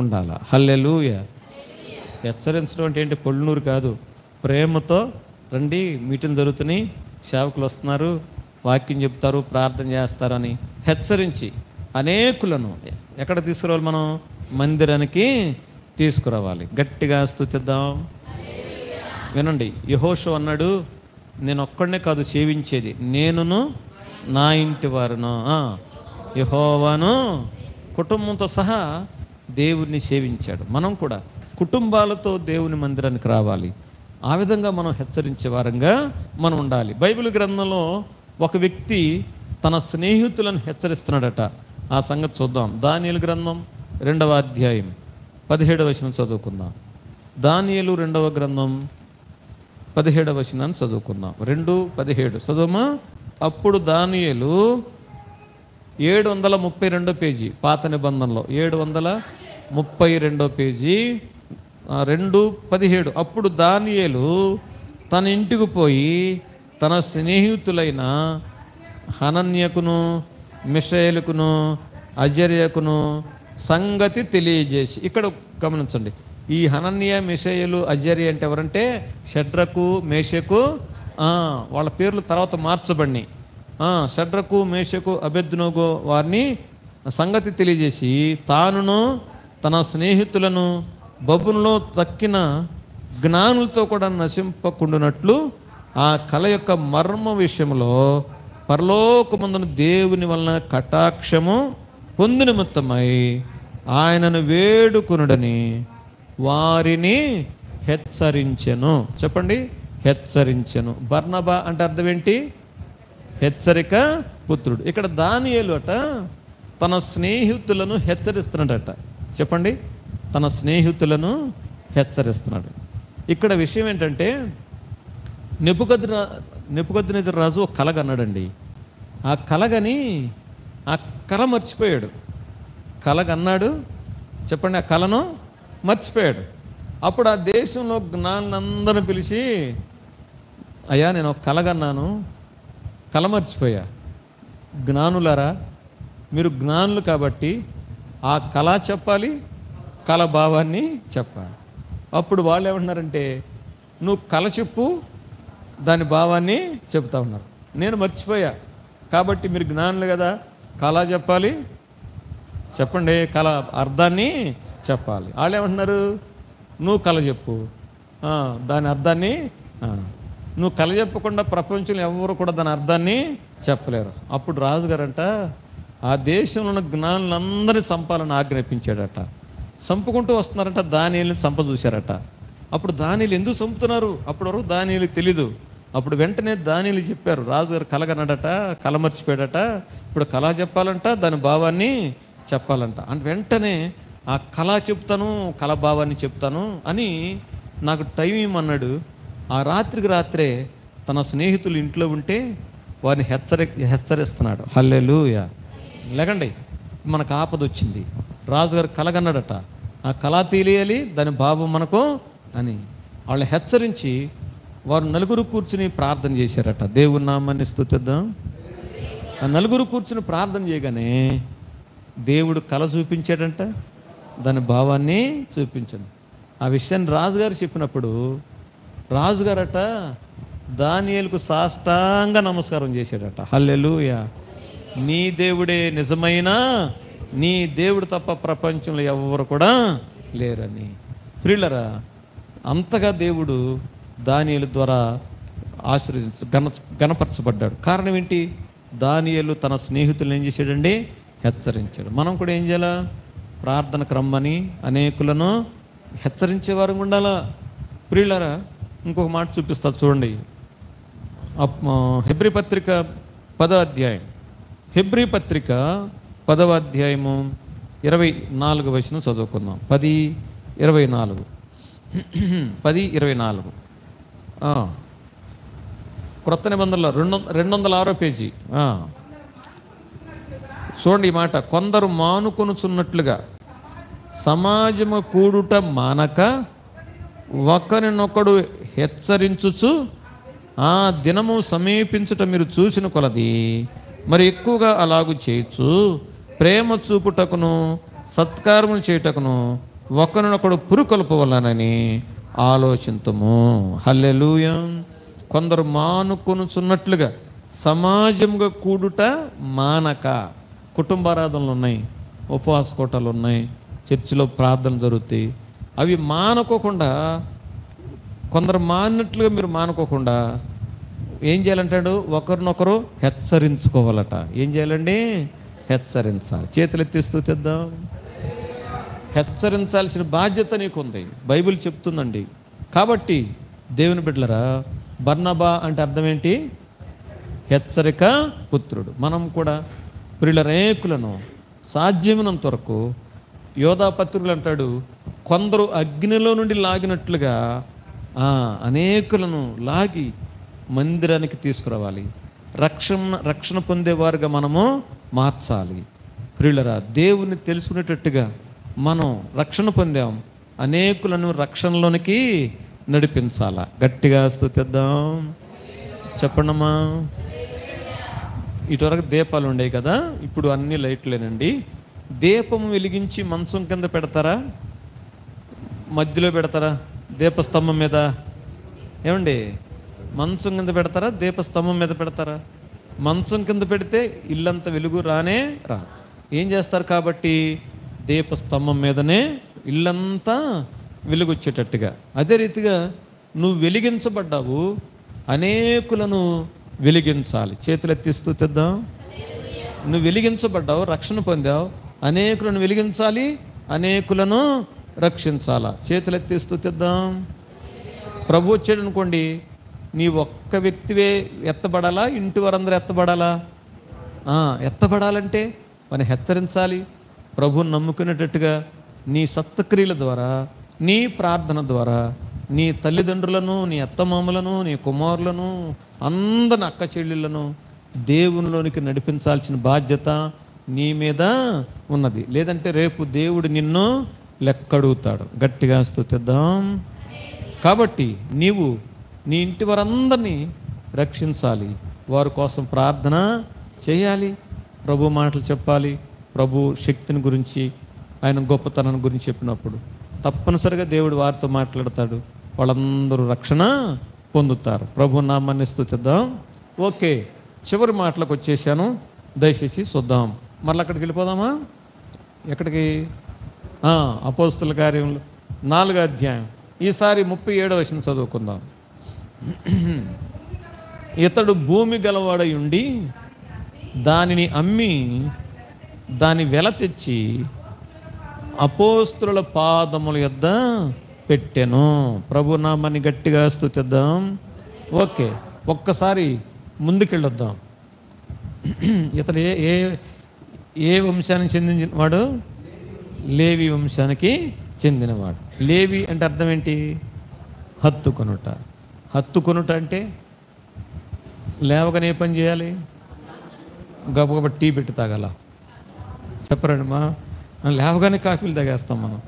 ఉండాలి. హల్లెలూయా. హెచ్చరించడం అంటే ఏంటి? పొళ్ళనూరు కాదు, ప్రేమతో రండి, మీటింగ్ జరుగుతున్నాయి, సేవకులు వస్తున్నారు, వాక్యం చెప్తారు, ప్రార్థన చేస్తారని హెచ్చరించి అనేకులను ఎక్కడ తీసుకురావాలి? మనం మందిరానికి తీసుకురావాలి. గట్టిగా స్తుతిద్దాం. వినండి, యెహోషువ అన్నాడు, నేను ఒక్కడనే కాదు సేవించేది, నేనును నా ఇంటి వారును యెహోవాను కుటుంబంతో సహా దేవుడిని సేవించాడు. మనం కూడా కుటుంబాలతో దేవుని మందిరానికి రావాలి. ఆ విధంగా మనం హెచ్చరించే వారంగా మనం ఉండాలి. బైబిల్ గ్రంథంలో ఒక వ్యక్తి తన స్నేహితులను హెచ్చరిస్తున్నాడట. ఆ సంగతి చూద్దాం. దానియేలు గ్రంథం 2వ అధ్యాయం 17వ వచనం చదువుకుందాం. దానియేలు 2వ గ్రంథం 17వ వచనాన్ని చదువుకుందాం. 2:17 చదువుమా. అప్పుడు దానియేలు 732 పేజీ, పాత నిబంధనలో 732 పేజీ, 2:17. అప్పుడు దానియేలు తన ఇంటికి పోయి తన స్నేహితులైన హనన్యకును మిషయేలుకును అజర్యకును సంగతి తెలియజేసి. ఇక్కడ గమనించండి, ఈ హనన్య మిషయేలు అజర్య అంటే ఎవరంటే షడ్రకు మేషకు, వాళ్ళ పేర్లు తర్వాత మార్చబడినాయి. షడ్రకు మేషకు అబేద్నెగో వారిని సంగతి తెలియజేసి తానును తన స్నేహితులను బబులో తక్కిన జ్ఞానులతో కూడా నశింపకుండునట్లు ఆ కళ యొక్క మర్మ విషయంలో పరలోకమందున దేవుని వలన కటాక్షము పొంది నిమిత్తమై ఆయనను వేడుకొనుడని వారిని హెచ్చరించెను. చెప్పండి, హెచ్చరించెను. బర్నబా అంటే అర్థం ఏంటి? హెచ్చరిక పుత్రుడు. ఇక్కడ దానియేలు అట తన స్నేహితులను హెచ్చరిస్తున్నాడట. చెప్పండి, తన స్నేహితులను హెచ్చరిస్తున్నాడు. ఇక్కడ విషయం ఏంటంటే, నెబుకద్నెజరు రాజు ఒక కల కన్నాడండి. ఆ కలగని ఆ కళ మర్చిపోయాడు. కలగన్నాడు, చెప్పండి, ఆ కళను మర్చిపోయాడు. అప్పుడు ఆ దేశంలో జ్ఞానులందరిని పిలిచి, అయ్యా నేను ఒక కలగన్నాను, కళ మర్చిపోయా. జ్ఞానులారా, మీరు జ్ఞానులు కాబట్టి ఆ కళ చెప్పాలి, కళ భావాన్ని చెప్పాలి. అప్పుడు వాళ్ళు ఏమంటున్నారంటే, నువ్వు కళ చెప్పు, దాని భావాన్ని చెప్తా ఉన్నారు. నేను మర్చిపోయా కాబట్టి మీరు జ్ఞానులు కదా, కళ చెప్పాలి, చెప్పండి, కళ అర్థాన్ని చెప్పాలి. వాళ్ళు ఏమంటున్నారు, నువ్వు కళ చెప్పు, దాని అర్థాన్ని. నువ్వు కళ చెప్పకుండా ప్రపంచంలో ఎవరు కూడా దాని అర్థాన్ని చెప్పలేరు. అప్పుడు రాజుగారంట ఆ దేశంలో ఉన్న జ్ఞానులందరినీ చంపాలని ఆజ్ఞాపించాడట. చంపుకుంటూ వస్తున్నారట, దానియేలుని చంప చూశారట. అప్పుడు దానియేలు ఎందుకు చంపుతున్నారు? అప్పటి వరకు దానియేలు తెలీదు. అప్పుడు వెంటనే దానియేలు చెప్పారు, రాజుగారు కలగన్నాడట, కళ మర్చిపోయాడట, ఇప్పుడు కళ చెప్పాలంట, దాని భావాన్ని చెప్పాలంట. అంటే వెంటనే ఆ కళ చెప్తాను, కళ భావాన్ని చెప్తాను అని నాకు టైం ఇమ్మన్నాడు. ఆ రాత్రికి రాత్రే తన స్నేహితులు ఇంట్లో ఉంటే వారిని హెచ్చరిస్తున్నాడు. హల్లెలూయా. లేకండి, మనకు ఆపద వచ్చింది, రాజుగారు కలగన్నాడట, ఆ కళ తెలియాలి, దాని భావం మనకు అని వాళ్ళు హెచ్చరించి వారు నలుగురు కూర్చుని ప్రార్థన చేశారట. దేవుని నామాన్ని స్తుతిద్దాం. ఆ నలుగురు కూర్చుని ప్రార్థన చేయగానే దేవుడు కళ చూపించాడంట, దాని భావాన్ని చూపించాడు. ఆ విషయాన్ని రాజుగారు చెప్పినప్పుడు రాజుగారట దానియేలుకు సాష్టాంగ నమస్కారం చేశాడట. హల్లెలూయా. నీ దేవుడే నిజమైన, నీ దేవుడు తప్ప ప్రపంచంలో ఎవరు కూడా లేరని. ప్రియులరా, అంతగా దేవుడు దానియేలు ద్వారా గణపరచబడ్డాడు. కారణం ఏంటి? దానియేలు తన స్నేహితులను ఏం చేశాడండి? హెచ్చరించాడు. మనం కూడా ఏం చేయాలా? ప్రార్థనకు రమ్మని అనేకులను హెచ్చరించేవారు ఉండాలా. ప్రియులరా, ఇంకొక మాట చూపిస్తా చూడండి. హెబ్రీ పత్రిక 10వ అధ్యాయం, హెబ్రీ పత్రిక 10వ అధ్యాయము 24వ వచనం చదువుకుందాం. 10:24 10:24 క్రొత్త నిబంధనలో 206వ పేజీ. చూడండి ఈ మాట, కొందరు మానుకొనుచున్నట్లుగా సమాజము కూడుట మానక ఒకరినొకడు హెచ్చరించుచు ఆ దినము సమీపించుట మీరు చూసిన కొలది మరి ఎక్కువగా అలాగు చేయొచ్చు. ప్రేమ చూపుటకును సత్కారములు చేయుటకును ఒకరినొకడు పురుకొల్పవలనని ఆలోచింతుము. హల్లెలూయా. కొందరు మానుకొనుచున్నట్లుగా సమాజంగా కూడుట మానక, కుటుంబారాధనలు ఉన్నాయి, ఉపవాస కోటలు ఉన్నాయి, చర్చిలో ప్రార్థనలు జరుగుతాయి, అవి మానుకోకుండా, కొందరు మానట్లుగా మీరు మానుకోకుండా ఏం చేయాలంటాడు? ఒకరినొకరు హెచ్చరించుకోవాలట. ఏం చేయాలండి? హెచ్చరించాలి. చేతులు ఎత్తిస్తూ తెద్దాం. హెచ్చరించాల్సిన బాధ్యత నీకుంది, బైబిల్ చెప్తుందండి. కాబట్టి దేవుని బిడ్డలరా, బర్నబా అంటే అర్థం ఏంటి? హెచ్చరిక పుత్రుడు. మనం కూడా ప్రియుల రేకులను సాధ్యమైనంత వరకు, యోధా పత్రులు అంటాడు, కొందరు అగ్నిలో నుండి లాగినట్లుగా అనేకులను లాగి మందిరానికి తీసుకురావాలి. రక్షణ పొందేవారుగా మనము మార్చాలి. ప్రియులరా, దేవుని తెలుసుకునేటట్టుగా మనం రక్షణ పొందాం, అనేకులను రక్షణలోనికి నడిపించాలా. గట్టిగా స్తుతిద్దాం. చెప్పండమ్మా. ఇటువరకు దీపాలు ఉండేవి కదా, ఇప్పుడు అన్ని లైట్లేనండి. దీపం వెలిగించి మంచం కింద పెడతారా, మధ్యలో పెడతారా, దీపస్తంభం మీద? ఏమండి, మంచం కింద పెడతారా, దీపస్తంభం మీద పెడతారా? మంచం కింద పెడితే ఇల్లంతా వెలుగు రానే రాదు. ఏం చేస్తారు? కాబట్టి దీపస్తంభం మీదనే ఇల్లంతా వెలుగొచ్చేటట్టుగా. అదే రీతిగా నువ్వు వెలిగించబడ్డావు, అనేకులను వెలిగించాలి. చేతులు ఎత్తిస్తూ తెద్దాం. నువ్వు వెలిగించబడ్డావు, రక్షణ పొందావు, అనేకులను వెలిగించాలి, అనేకులను రక్షించాలా. చేతులు ఎత్తిస్తూ తెద్దాం. ప్రభు వచ్చాడు అనుకోండి, నీ ఒక్క వ్యక్తివే ఎత్తబడాలా, ఇంటి వారందరూ ఎత్తబడాలా? ఎత్తబడాలంటే మనం హెచ్చరించాలి. ప్రభువుని నమ్ముకునేటట్టుగా నీ సత్క్రియల ద్వారా, నీ ప్రార్థన ద్వారా నీ తల్లిదండ్రులను, నీ అత్తమామలను, నీ కుమారులను, అందరిని అక్క చెల్లెళ్ళను దేవునిలోనికి నడిపించాల్సిన బాధ్యత నీ మీద ఉన్నది. లేదంటే రేపు దేవుడు నిన్ను లెక్కడుగుతాడు. గట్టిగా స్తుతిద్దాం. కాబట్టి నీవు నీ ఇంటి వారందరినీ రక్షించాలి, వారి కోసం ప్రార్థన చేయాలి, ప్రభు మాటలు చెప్పాలి. ప్రభు శక్తిని గురించి, ఆయన గొప్పతనాన్ని గురించి చెప్పినప్పుడు తప్పనిసరిగా దేవుడు వారితో మాట్లాడతాడు, వాళ్ళందరూ రక్షణ పొందుతారు. ప్రభు నామాన్ని స్తుతిద్దాం. ఓకే, చివరి మాటలకు వచ్చేసాను, దయచేసి చూద్దాం. మళ్ళీ అక్కడికి వెళ్ళిపోదామా? ఎక్కడికి? అపోస్తుల కార్యములు 4వ అధ్యాయం. ఈసారి 37వ వచనం చదువుకుందాం. ఇతడు భూమి గలవాడై ఉండి దానిని అమ్మి దాని వెల తెచ్చి అపోస్తుల పాదముల యొద్ద పెట్టెను. ప్రభు నామాన్ని గట్టిగా స్తుతిద్దాం. ఓకే, ఒక్కసారి ముందుకెళ్ళొద్దాం. ఇతడు ఏ వంశానికి చెందినవాడు? లేవి వంశానికి చెందినవాడు. లేవి అంటే అర్థం ఏంటి? హత్తుకొనుట. హత్తుకొనుట అంటే లేవగానే ఏ పని చేయాలి? గబగబ టీ పెట్టి తాగాల? చెప్పరండి మా, లేవగానే కాఫీలు తాగేస్తాం మనం.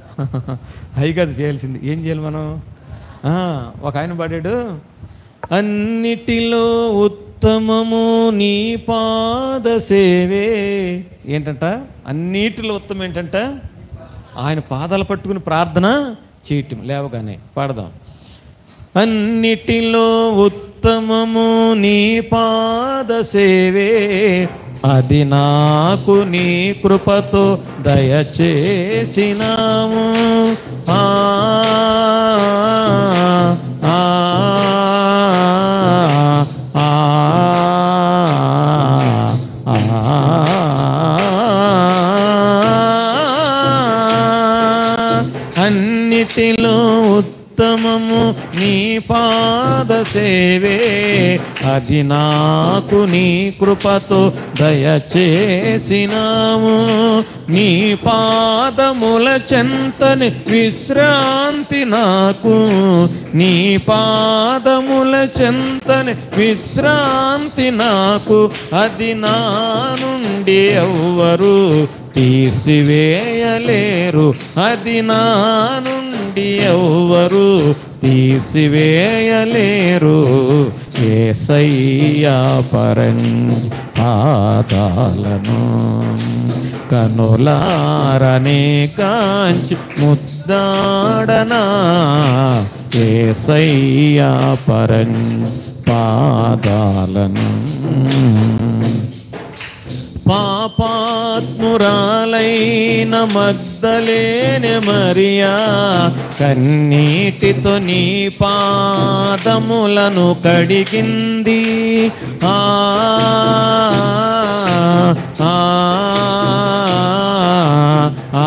హైగా అది చేయాల్సింది. ఏం చేయాలి మనం? ఒక ఆయన పాడాడు, అన్నిటిలో ఉత్తమము నీ పాద సేవే. ఏంటంట? అన్నిటిలో ఉత్తమం ఏంటంట? ఆయన పాదాలు పట్టుకుని ప్రార్థన చేయటం. లేవగానే పాడదాం. అన్నిటిలో ఉత్తమము నీ పాద సేవే, అది నాకు నీ కృపతో దయచేసినాము. అన్నిటిలో ఉత్తమము నీ పాద సేవే, అది నాకు నీ కృపతో దయచేసినాము. నీ పాదముల చెంతని విశ్రాంతి నాకు, నీ పాదముల చెంతని విశ్రాంతి నాకు, అది నా నుండి ఎవ్వరు తీసివేయలేరు, అది నా నుండి ఎవ్వరు తీసివేయలేరు. యేసయ్యా పాదాలను కనులారనే కాంచి ముద్దాడనా యేసయ్యా పాదాలను పాపాత్మురాలైన మగ్దలేనె మరియా కన్నీటితో నీ పాదములను కడిగింది. ఆ ఆ ఆ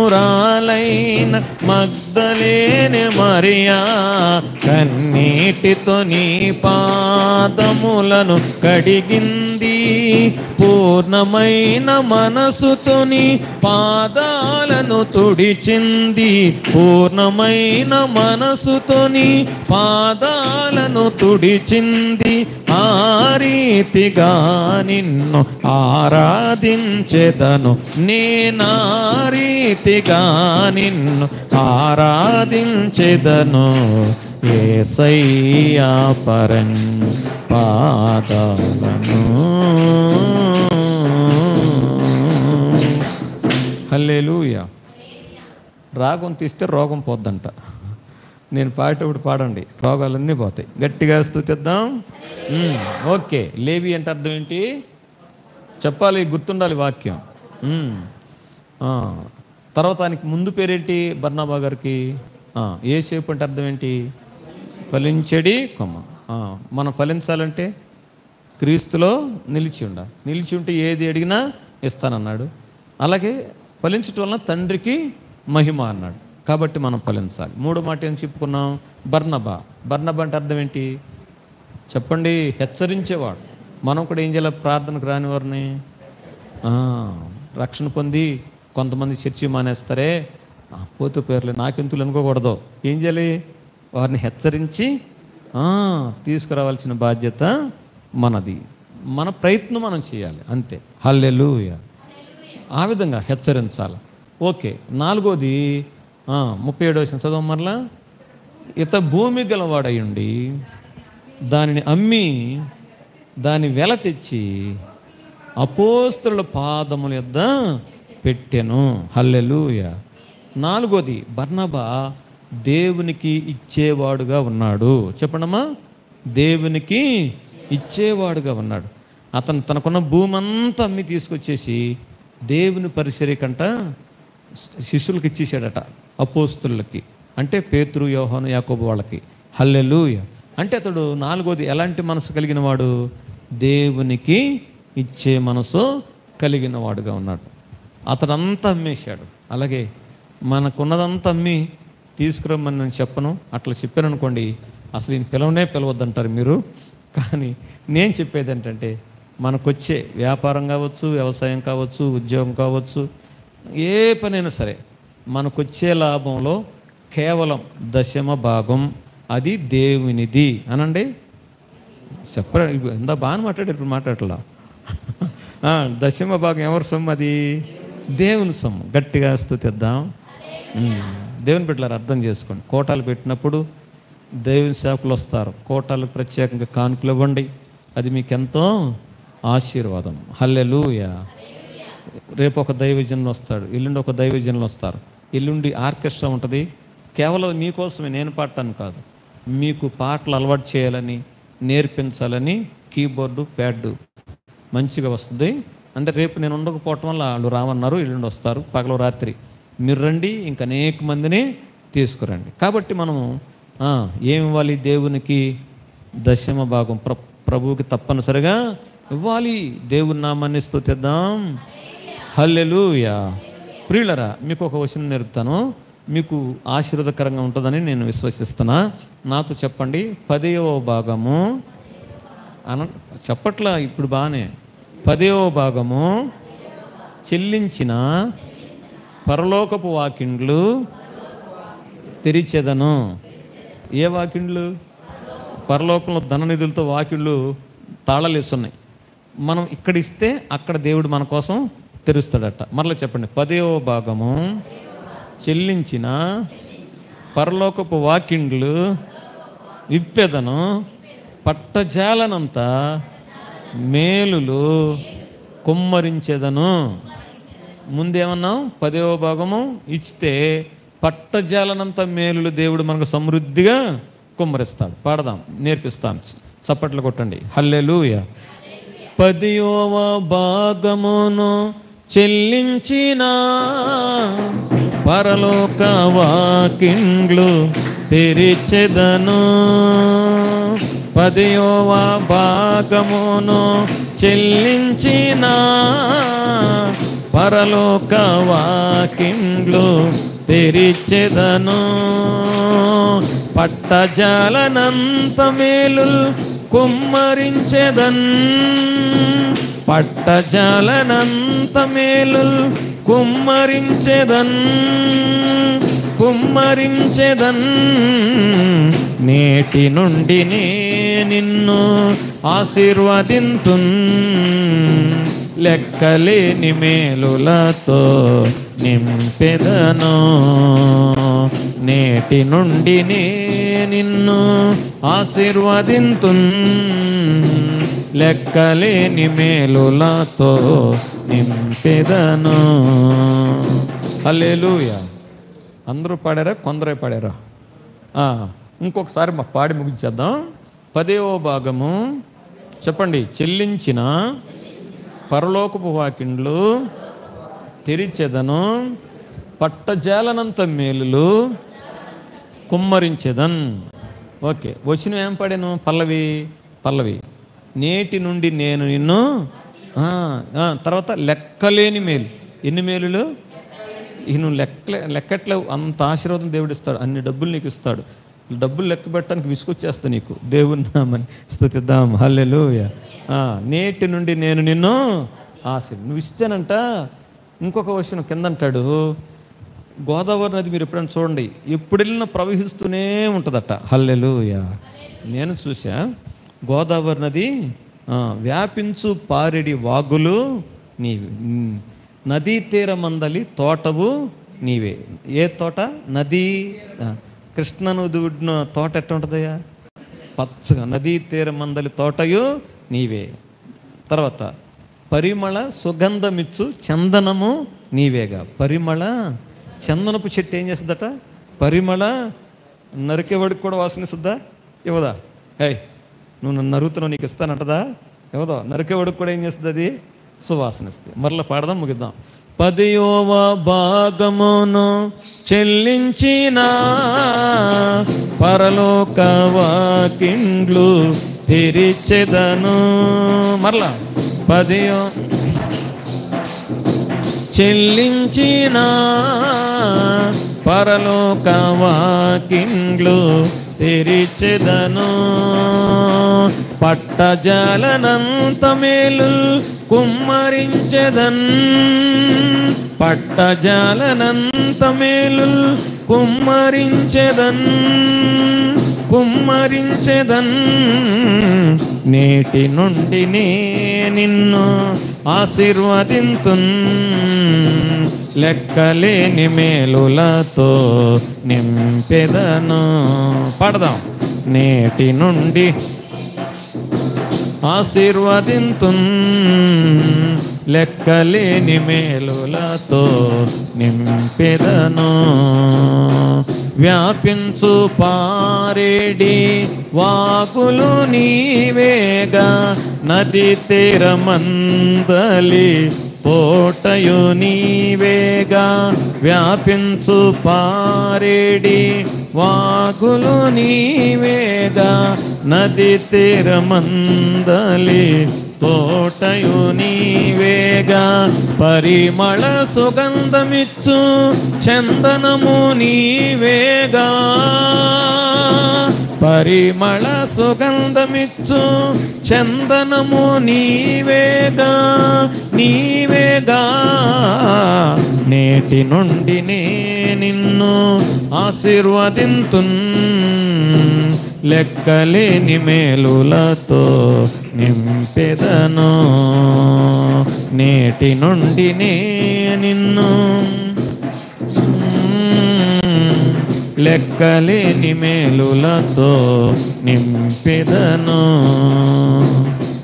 పాపాత్మురాలైన మగ్దలేనె మరియా కన్నీటితో నీ పాదములను కడిగింది. పూర్ణమైన మనసుతో నీ పాదాలను తుడిచింది. పూర్ణమైన మనసుతో నీ పాదాలను తుడిచింది. ఆ రీతిగా నిన్ను ఆరాధించెదను, నేనా రీతిగా నిన్ను ఆరాధించెదను. యేసయ్యా పాదాలను. హల్లెలూయా. రాగం తీస్తే రోగం పోద్దంట. నేను పాడేటప్పుడు పాడండి, రోగాలన్నీ పోతాయి. గట్టిగా స్తుతిద్దాం. ఓకే. లేవి అంటే అర్థం ఏంటి చెప్పాలి, గుర్తుండాలి వాక్యం. తర్వాత ఆయనకి ముందు పేరేంటి బర్నబా గారికి? యేసేపు అంటే అర్థం ఏంటి? ఫలించడి కొమ్మ. మనం ఫలించాలంటే క్రీస్తులో నిలిచి ఉండాలి. నిలిచి ఉంటే ఏది అడిగినా ఇస్తానన్నాడు. అలాగే ఫలించటం వలన తండ్రికి మహిమ అన్నాడు. కాబట్టి మనం ఫలించాలి. మూడో మాట ఏం చెప్పుకున్నాం? బర్నబా. బర్నబా అంటే అర్థం ఏంటి చెప్పండి? హెచ్చరించేవాడు. మనం కూడా ఏం చేయాలి? ప్రార్థనకు రాని వారిని రక్షణ పొంది కొంతమంది చర్చి మానేస్తారే, పోతూ పేర్లే నాకెంతులు అనుకోకూడదు. ఏం చేయాలి? వారిని హెచ్చరించి తీసుకురావాల్సిన బాధ్యత మనది. మన ప్రయత్నం మనం చేయాలి అంతే. హల్లెలూయా. ఆ విధంగా హెచ్చరించాలి. ఓకే. నాలుగోది 37వ వచనం చదవం మరలా. ఇత భూమి గలవాడయుండి దానిని అమ్మి దాని వెల తెచ్చి అపోస్తలుల పాదముల యొద్ద పెట్టెను. హల్లెలూయా. నాలుగోది బర్నబా దేవునికి ఇచ్చేవాడుగా ఉన్నాడు. చెప్పండమ్మా, దేవునికి ఇచ్చేవాడుగా ఉన్నాడు. అతను తనకున్న భూమి అంతా అమ్మి తీసుకొచ్చేసి దేవుని పరిచర్యకంట శిష్యులకి ఇచ్చేసాడట, అపోస్తులకి, అంటే పేతురు, యోహాను, యాకోబు వాళ్ళకి. హల్లెలూయా. అంటే అతడు నాలుగోది ఎలాంటి మనసు కలిగిన వాడు? దేవునికి ఇచ్చే మనసు కలిగిన వాడుగా ఉన్నాడు. అతడంతా అమ్మేశాడు. అలాగే మనకున్నదంతా అమ్మి తీసుకురమ్మని నేను చెప్పను. అట్లా చెప్పాను అనుకోండి, అసలు ఈయన పిలవద్దంటారు మీరు. కానీ నేను చెప్పేది ఏంటంటే, మనకొచ్చే వ్యాపారం కావచ్చు, వ్యవసాయం కావచ్చు, ఉద్యోగం కావచ్చు, ఏ పనైనా సరే మనకొచ్చే లాభంలో కేవలం 10% అది దేవునిది అనండి. చెప్పండి. ఎంత బాగా మాట్లాడారు, ఇప్పుడు మాట్లాడలా. 10% ఎవరి సొమ్ము? అది దేవుని సొమ్ము. గట్టిగా స్తుతిద్దాం. దేవుని బిడ్డలారా అర్థం చేసుకోండి. కోటాలు పెట్టినప్పుడు దేవుని సేవకులు వస్తారు. కోటాలకు ప్రత్యేకంగా కానుకలు ఇవ్వండి. అది మీకు ఎంతో ఆశీర్వాదం. హల్లెలూయా. రేపు ఒక దైవజనులు వస్తాడు, ఎల్లుండి ఒక దైవజనులు వస్తారు, ఎల్లుండి ఆర్కెస్ట్రా ఉంటుంది. కేవలం మీకోసమే, నేను పాడటాను కాదు, మీకు పాటలు అలవాటు చేయాలని, నేర్పించాలని కీబోర్డు, ప్యాడ్ మంచిగా వస్తుంది. అంటే రేపు నేను ఉండకపోవటం వల్ల వాళ్ళు రామన్నారు, ఎల్లుండి వస్తారు. పగలు రాత్రి మీరు రండి, ఇంక అనేక మందిని తీసుకురండి. కాబట్టి మనము ఏమి ఇవ్వాలి? దేవునికి 10% ప్రభువుకి తప్పనిసరిగా ఇవ్వాలి. దేవుని నామాన్ని స్తుతిద్దాం. హల్లెలూయా. ప్రియులరా, మీకు ఒక వచనం నేర్పుతాను, మీకు ఆశీర్వాదకరంగా ఉంటుందని నేను విశ్వసిస్తున్నా. నాతో చెప్పండి. 10వ భాగము చెప్పట్లా ఇప్పుడు బాగానే. 10వ భాగము చెల్లించిన పరలోకపు వాకిండ్లు తెరిచెదను. ఏ వాకిండ్లు? పరలోకంలో ధననిధులతో వాకిళ్ళు తాళలేస్తున్నాయి. మనం ఇక్కడ ఇస్తే అక్కడ దేవుడు మన కోసం తెరుస్తాడట. మరలా చెప్పండి. 10వ భాగము చెల్లించిన పరలోకపు వాకిండ్లు విప్పెదను, పట్టజాలనంత మేలులు కుమ్మరించేదను. ముందేమన్నాం? 10వ భాగము ఇచ్చితే పట్టజాలనంత మేలులు దేవుడు మనకు సమృద్ధిగా కుమ్మరిస్తాడు. పాడదాం, నేర్పిస్తాను, చప్పట్లు కొట్టండి. హల్లెలూయా. 10వ భాగమును చెల్లించిన పరలోక వాకిండ్లు తెరిచెదను. 10వ భాగమును చెల్లించిన పరలోక వాకిండ్లు తెరిచెదను. పట్టజాలనంత మేలుల్ కుమ్మరించెదన్, పట్టజాలనంత మేలుల్ కుమ్మరించెదన్, కుమ్మరించెదన్. నేటి నుండి నే నిన్ను ఆశీర్వదింతున్, లెక్కలేని మేలులతో నింపెదను. నేటి నుండి నే నిన్ను ఆశీర్వదింతున్, లెక్కలేని మేలులతో నింపెదను. హల్లెలూయా. అందరూ పాడారా? కొందరే పాడారా? ఇంకొకసారి మా పాడి ముగించేద్దాం. 10వ భాగము చెప్పండి. చెల్లించిన పరలోకపు వాకిండ్లు తెరిచెదను, పట్టజాలనంత మేలులు కుమ్మరించెదన్. ఓకే, వచ్చిన ఏం పాడాను? పల్లవి. పల్లవి నేటి నుండి నేను నిన్ను, తర్వాత లెక్కలేని మేలు. ఎన్ని మేలులు? నువ్వు లెక్కట్లేవు, అంత ఆశీర్వాదం దేవుడు ఇస్తాడు. అన్ని డబ్బులు నీకు ఇస్తాడు. డబ్బులు లెక్క పెట్టడానికి విసుకొచ్చేస్తా నీకు. దేవుని నామని స్తుతిద్దాం. హల్లెలూయా. నేటి నుండి నేను నిన్ను నువ్వు ఇస్తేనంట. ఇంకొక విషయం కింద అంటాడు, గోదావరి నది మీరు ఎప్పుడైనా చూడండి, ఎప్పుడు వెళ్ళినా ప్రవహిస్తూనే ఉంటుందట. హల్లెలూయా. నేను చూసా గోదావరి నది వ్యాపించు పారెడి వాగులు నీవి, నదీ తీరమందలి తోటవు నీవే. ఏ తోట? నదీ కృష్ణ నది ఒడ్డున తోట ఎట్లా ఉంటుందయ్యా? పచ్చగా. నదీ తీరమందలి తోటయు నీవే. తర్వాత పరిమళ సుగంధమిచ్చు చందనము నీవేగా. పరిమళ చందనపు చెట్టు ఏం చేస్తుందట? పరిమళ నరికేవాడికి కూడా వాసన ఇస్తుందా? ఇవ్వదా? హే, నువ్వు నన్ను నరుగుతున్నావు, నీకు ఇస్తానంటదా? ఇవ్వదా? నరికేవాడికి కూడా ఏం చేస్తుంది? అది సువాసన ఇస్తుంది. మరలా పాడదాం, ముగిద్దాం. 10వ భాగమును చెల్లించిన పరలోక వాకిండ్లు తెరిచెదను. మరలా 10వ చెల్లించిన పరలోక వాకిండ్లు తెరిచెదను. పట్టజాలనంత మేలుల్ కుమ్మరించెదన్, పట్టజాలనంత మేలుల్ కుమ్మరించెదన్, కుమ్మరించెదన్. నేటి నుండి నే నిన్ను ఆశీర్వదింతున్, లెక్కలేని మేలులతో నింపెదను. పాడదాం. నేటి నుండి ఆశీర్వదింతున్, లెక్కలేని మేలులతో నింపెదను. వ్యాపించు పారేడి వాగులు నీవేగా, నది తీరమందలి తోటయు నీవేగా. వ్యాపించు పారేడి వాగులు నీవేగా, నది తీరమందలి తోటయు నీవేగా. పరిమళ సుగంధమిచ్చు చందనము నీవేగా, పరిమళ సుగంధమిచ్చు చందనము నీవేగా, నీవేగా. నేటి నుండి నే నిన్ను ఆశీర్వదింతున్, లెక్కలేని మేలులతో నింపెదను. నేటి నుండి నే నిన్ను లెక్కలేని మేలులతో నింపెదను.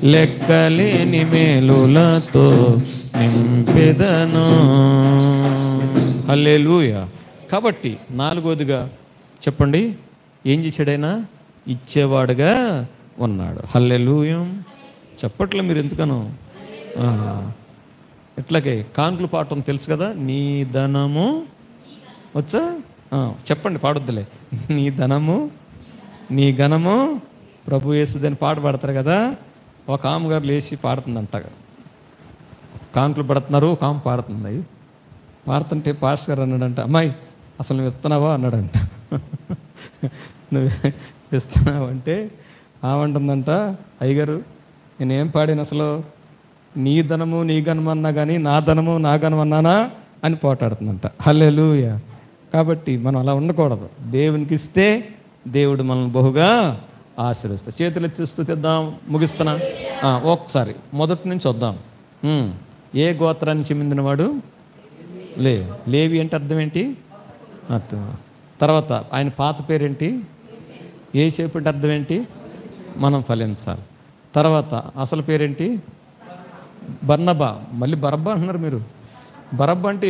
లెక్కలేని మేలులతో నింపెదను. హల్లెలూయా. కాబట్టి నాలుగోదిగా చెప్పండి, ఏం చేశాడైనా? ఇచ్చేవాడుగా ఉన్నాడు. హల్లెలూయా. చెప్పట్లే మీరు ఎందుకను? ఇట్లాగే కానుకలు పాఠం తెలుసు కదా. నీ ధనము వచ్చా? చెప్పండి, పాడొద్దులే. నీ ధనము నీ ఘనము ప్రభు యేసుదని పాట పాడతారు కదా. ఒక ఆమెగారు లేచి పాడుతుందంట. కానుకలు పడుతున్నారు, ఒక ఆమె పాడుతుంది. పాడుతుంటే పాస్టర్ గారు అన్నాడంట, అమ్మాయి అసలు నువ్వు ఇస్తున్నావా అన్నాడంట. నువ్వు ఇస్తున్నావు అంటే ఆమంటుందంట, అయ్యగారు నేనేం పాడాను అసలు? నీ ధనము నీ ఘనము అన్నా కానీ నా ధనము నా ఘనము అన్నానా అని పోటాడుతుందంట. హల్లెలూయా. కాబట్టి మనం అలా ఉండకూడదు. దేవునికి ఇస్తే దేవుడు మనల్ని బహుగా ఆశీర్వదిస్తాడు. చేతులు ఎత్తి స్తుతిద్దాం. ముగిస్తున్నా. ఒకసారి మొదటి నుంచి వద్దాం. ఏ గోత్రానికి చెందినవాడు? లేవి అంటే అర్థం ఏంటి? అర్థం. తర్వాత ఆయన పాత పేరేంటి? యోసేపు అంటే అర్థం ఏంటి? మనం ఫలించాలి. తర్వాత అసలు పేరేంటి? బర్నబా. మళ్ళీ బరబ్బా అంటున్నారు మీరు. బరబ్బా అంటే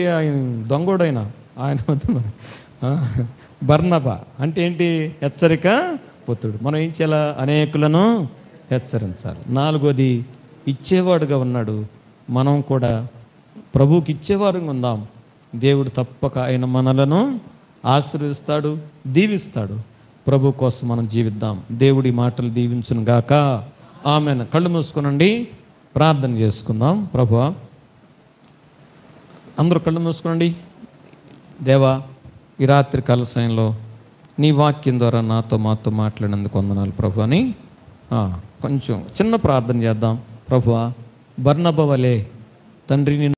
దొంగోడైనా ఆయన వద్దు మరి. బర్నబా అంటే ఏంటి? హెచ్చరిక పుత్రుడు. మనం ఏం చేయాలి? అనేకులను హెచ్చరించాలి. నాలుగోది ఇచ్చేవాడుగా ఉన్నాడు. మనం కూడా ప్రభువుకి ఇచ్చేవారుగా ఉందాం. దేవుడు తప్పక ఆయన మనలను ఆశీర్వదిస్తాడు, దీవిస్తాడు. ప్రభు కోసం మనం జీవిద్దాం. దేవుడి మాటలు దీవించును గాక. ఆమెన్. కళ్ళు మూసుకునండి, ప్రార్థన చేసుకుందాం. ప్రభువా, అందరూ కళ్ళు మూసుకోండి. దేవా, ఈ రాత్రి కాల సమయంలో నీ వాక్యం ద్వారా మాతో మాట్లాడినందుకు వందనాలు ప్రభు అని కొంచెం చిన్న ప్రార్థన చేద్దాం. ప్రభువా, బర్నబా వలె తండ్రి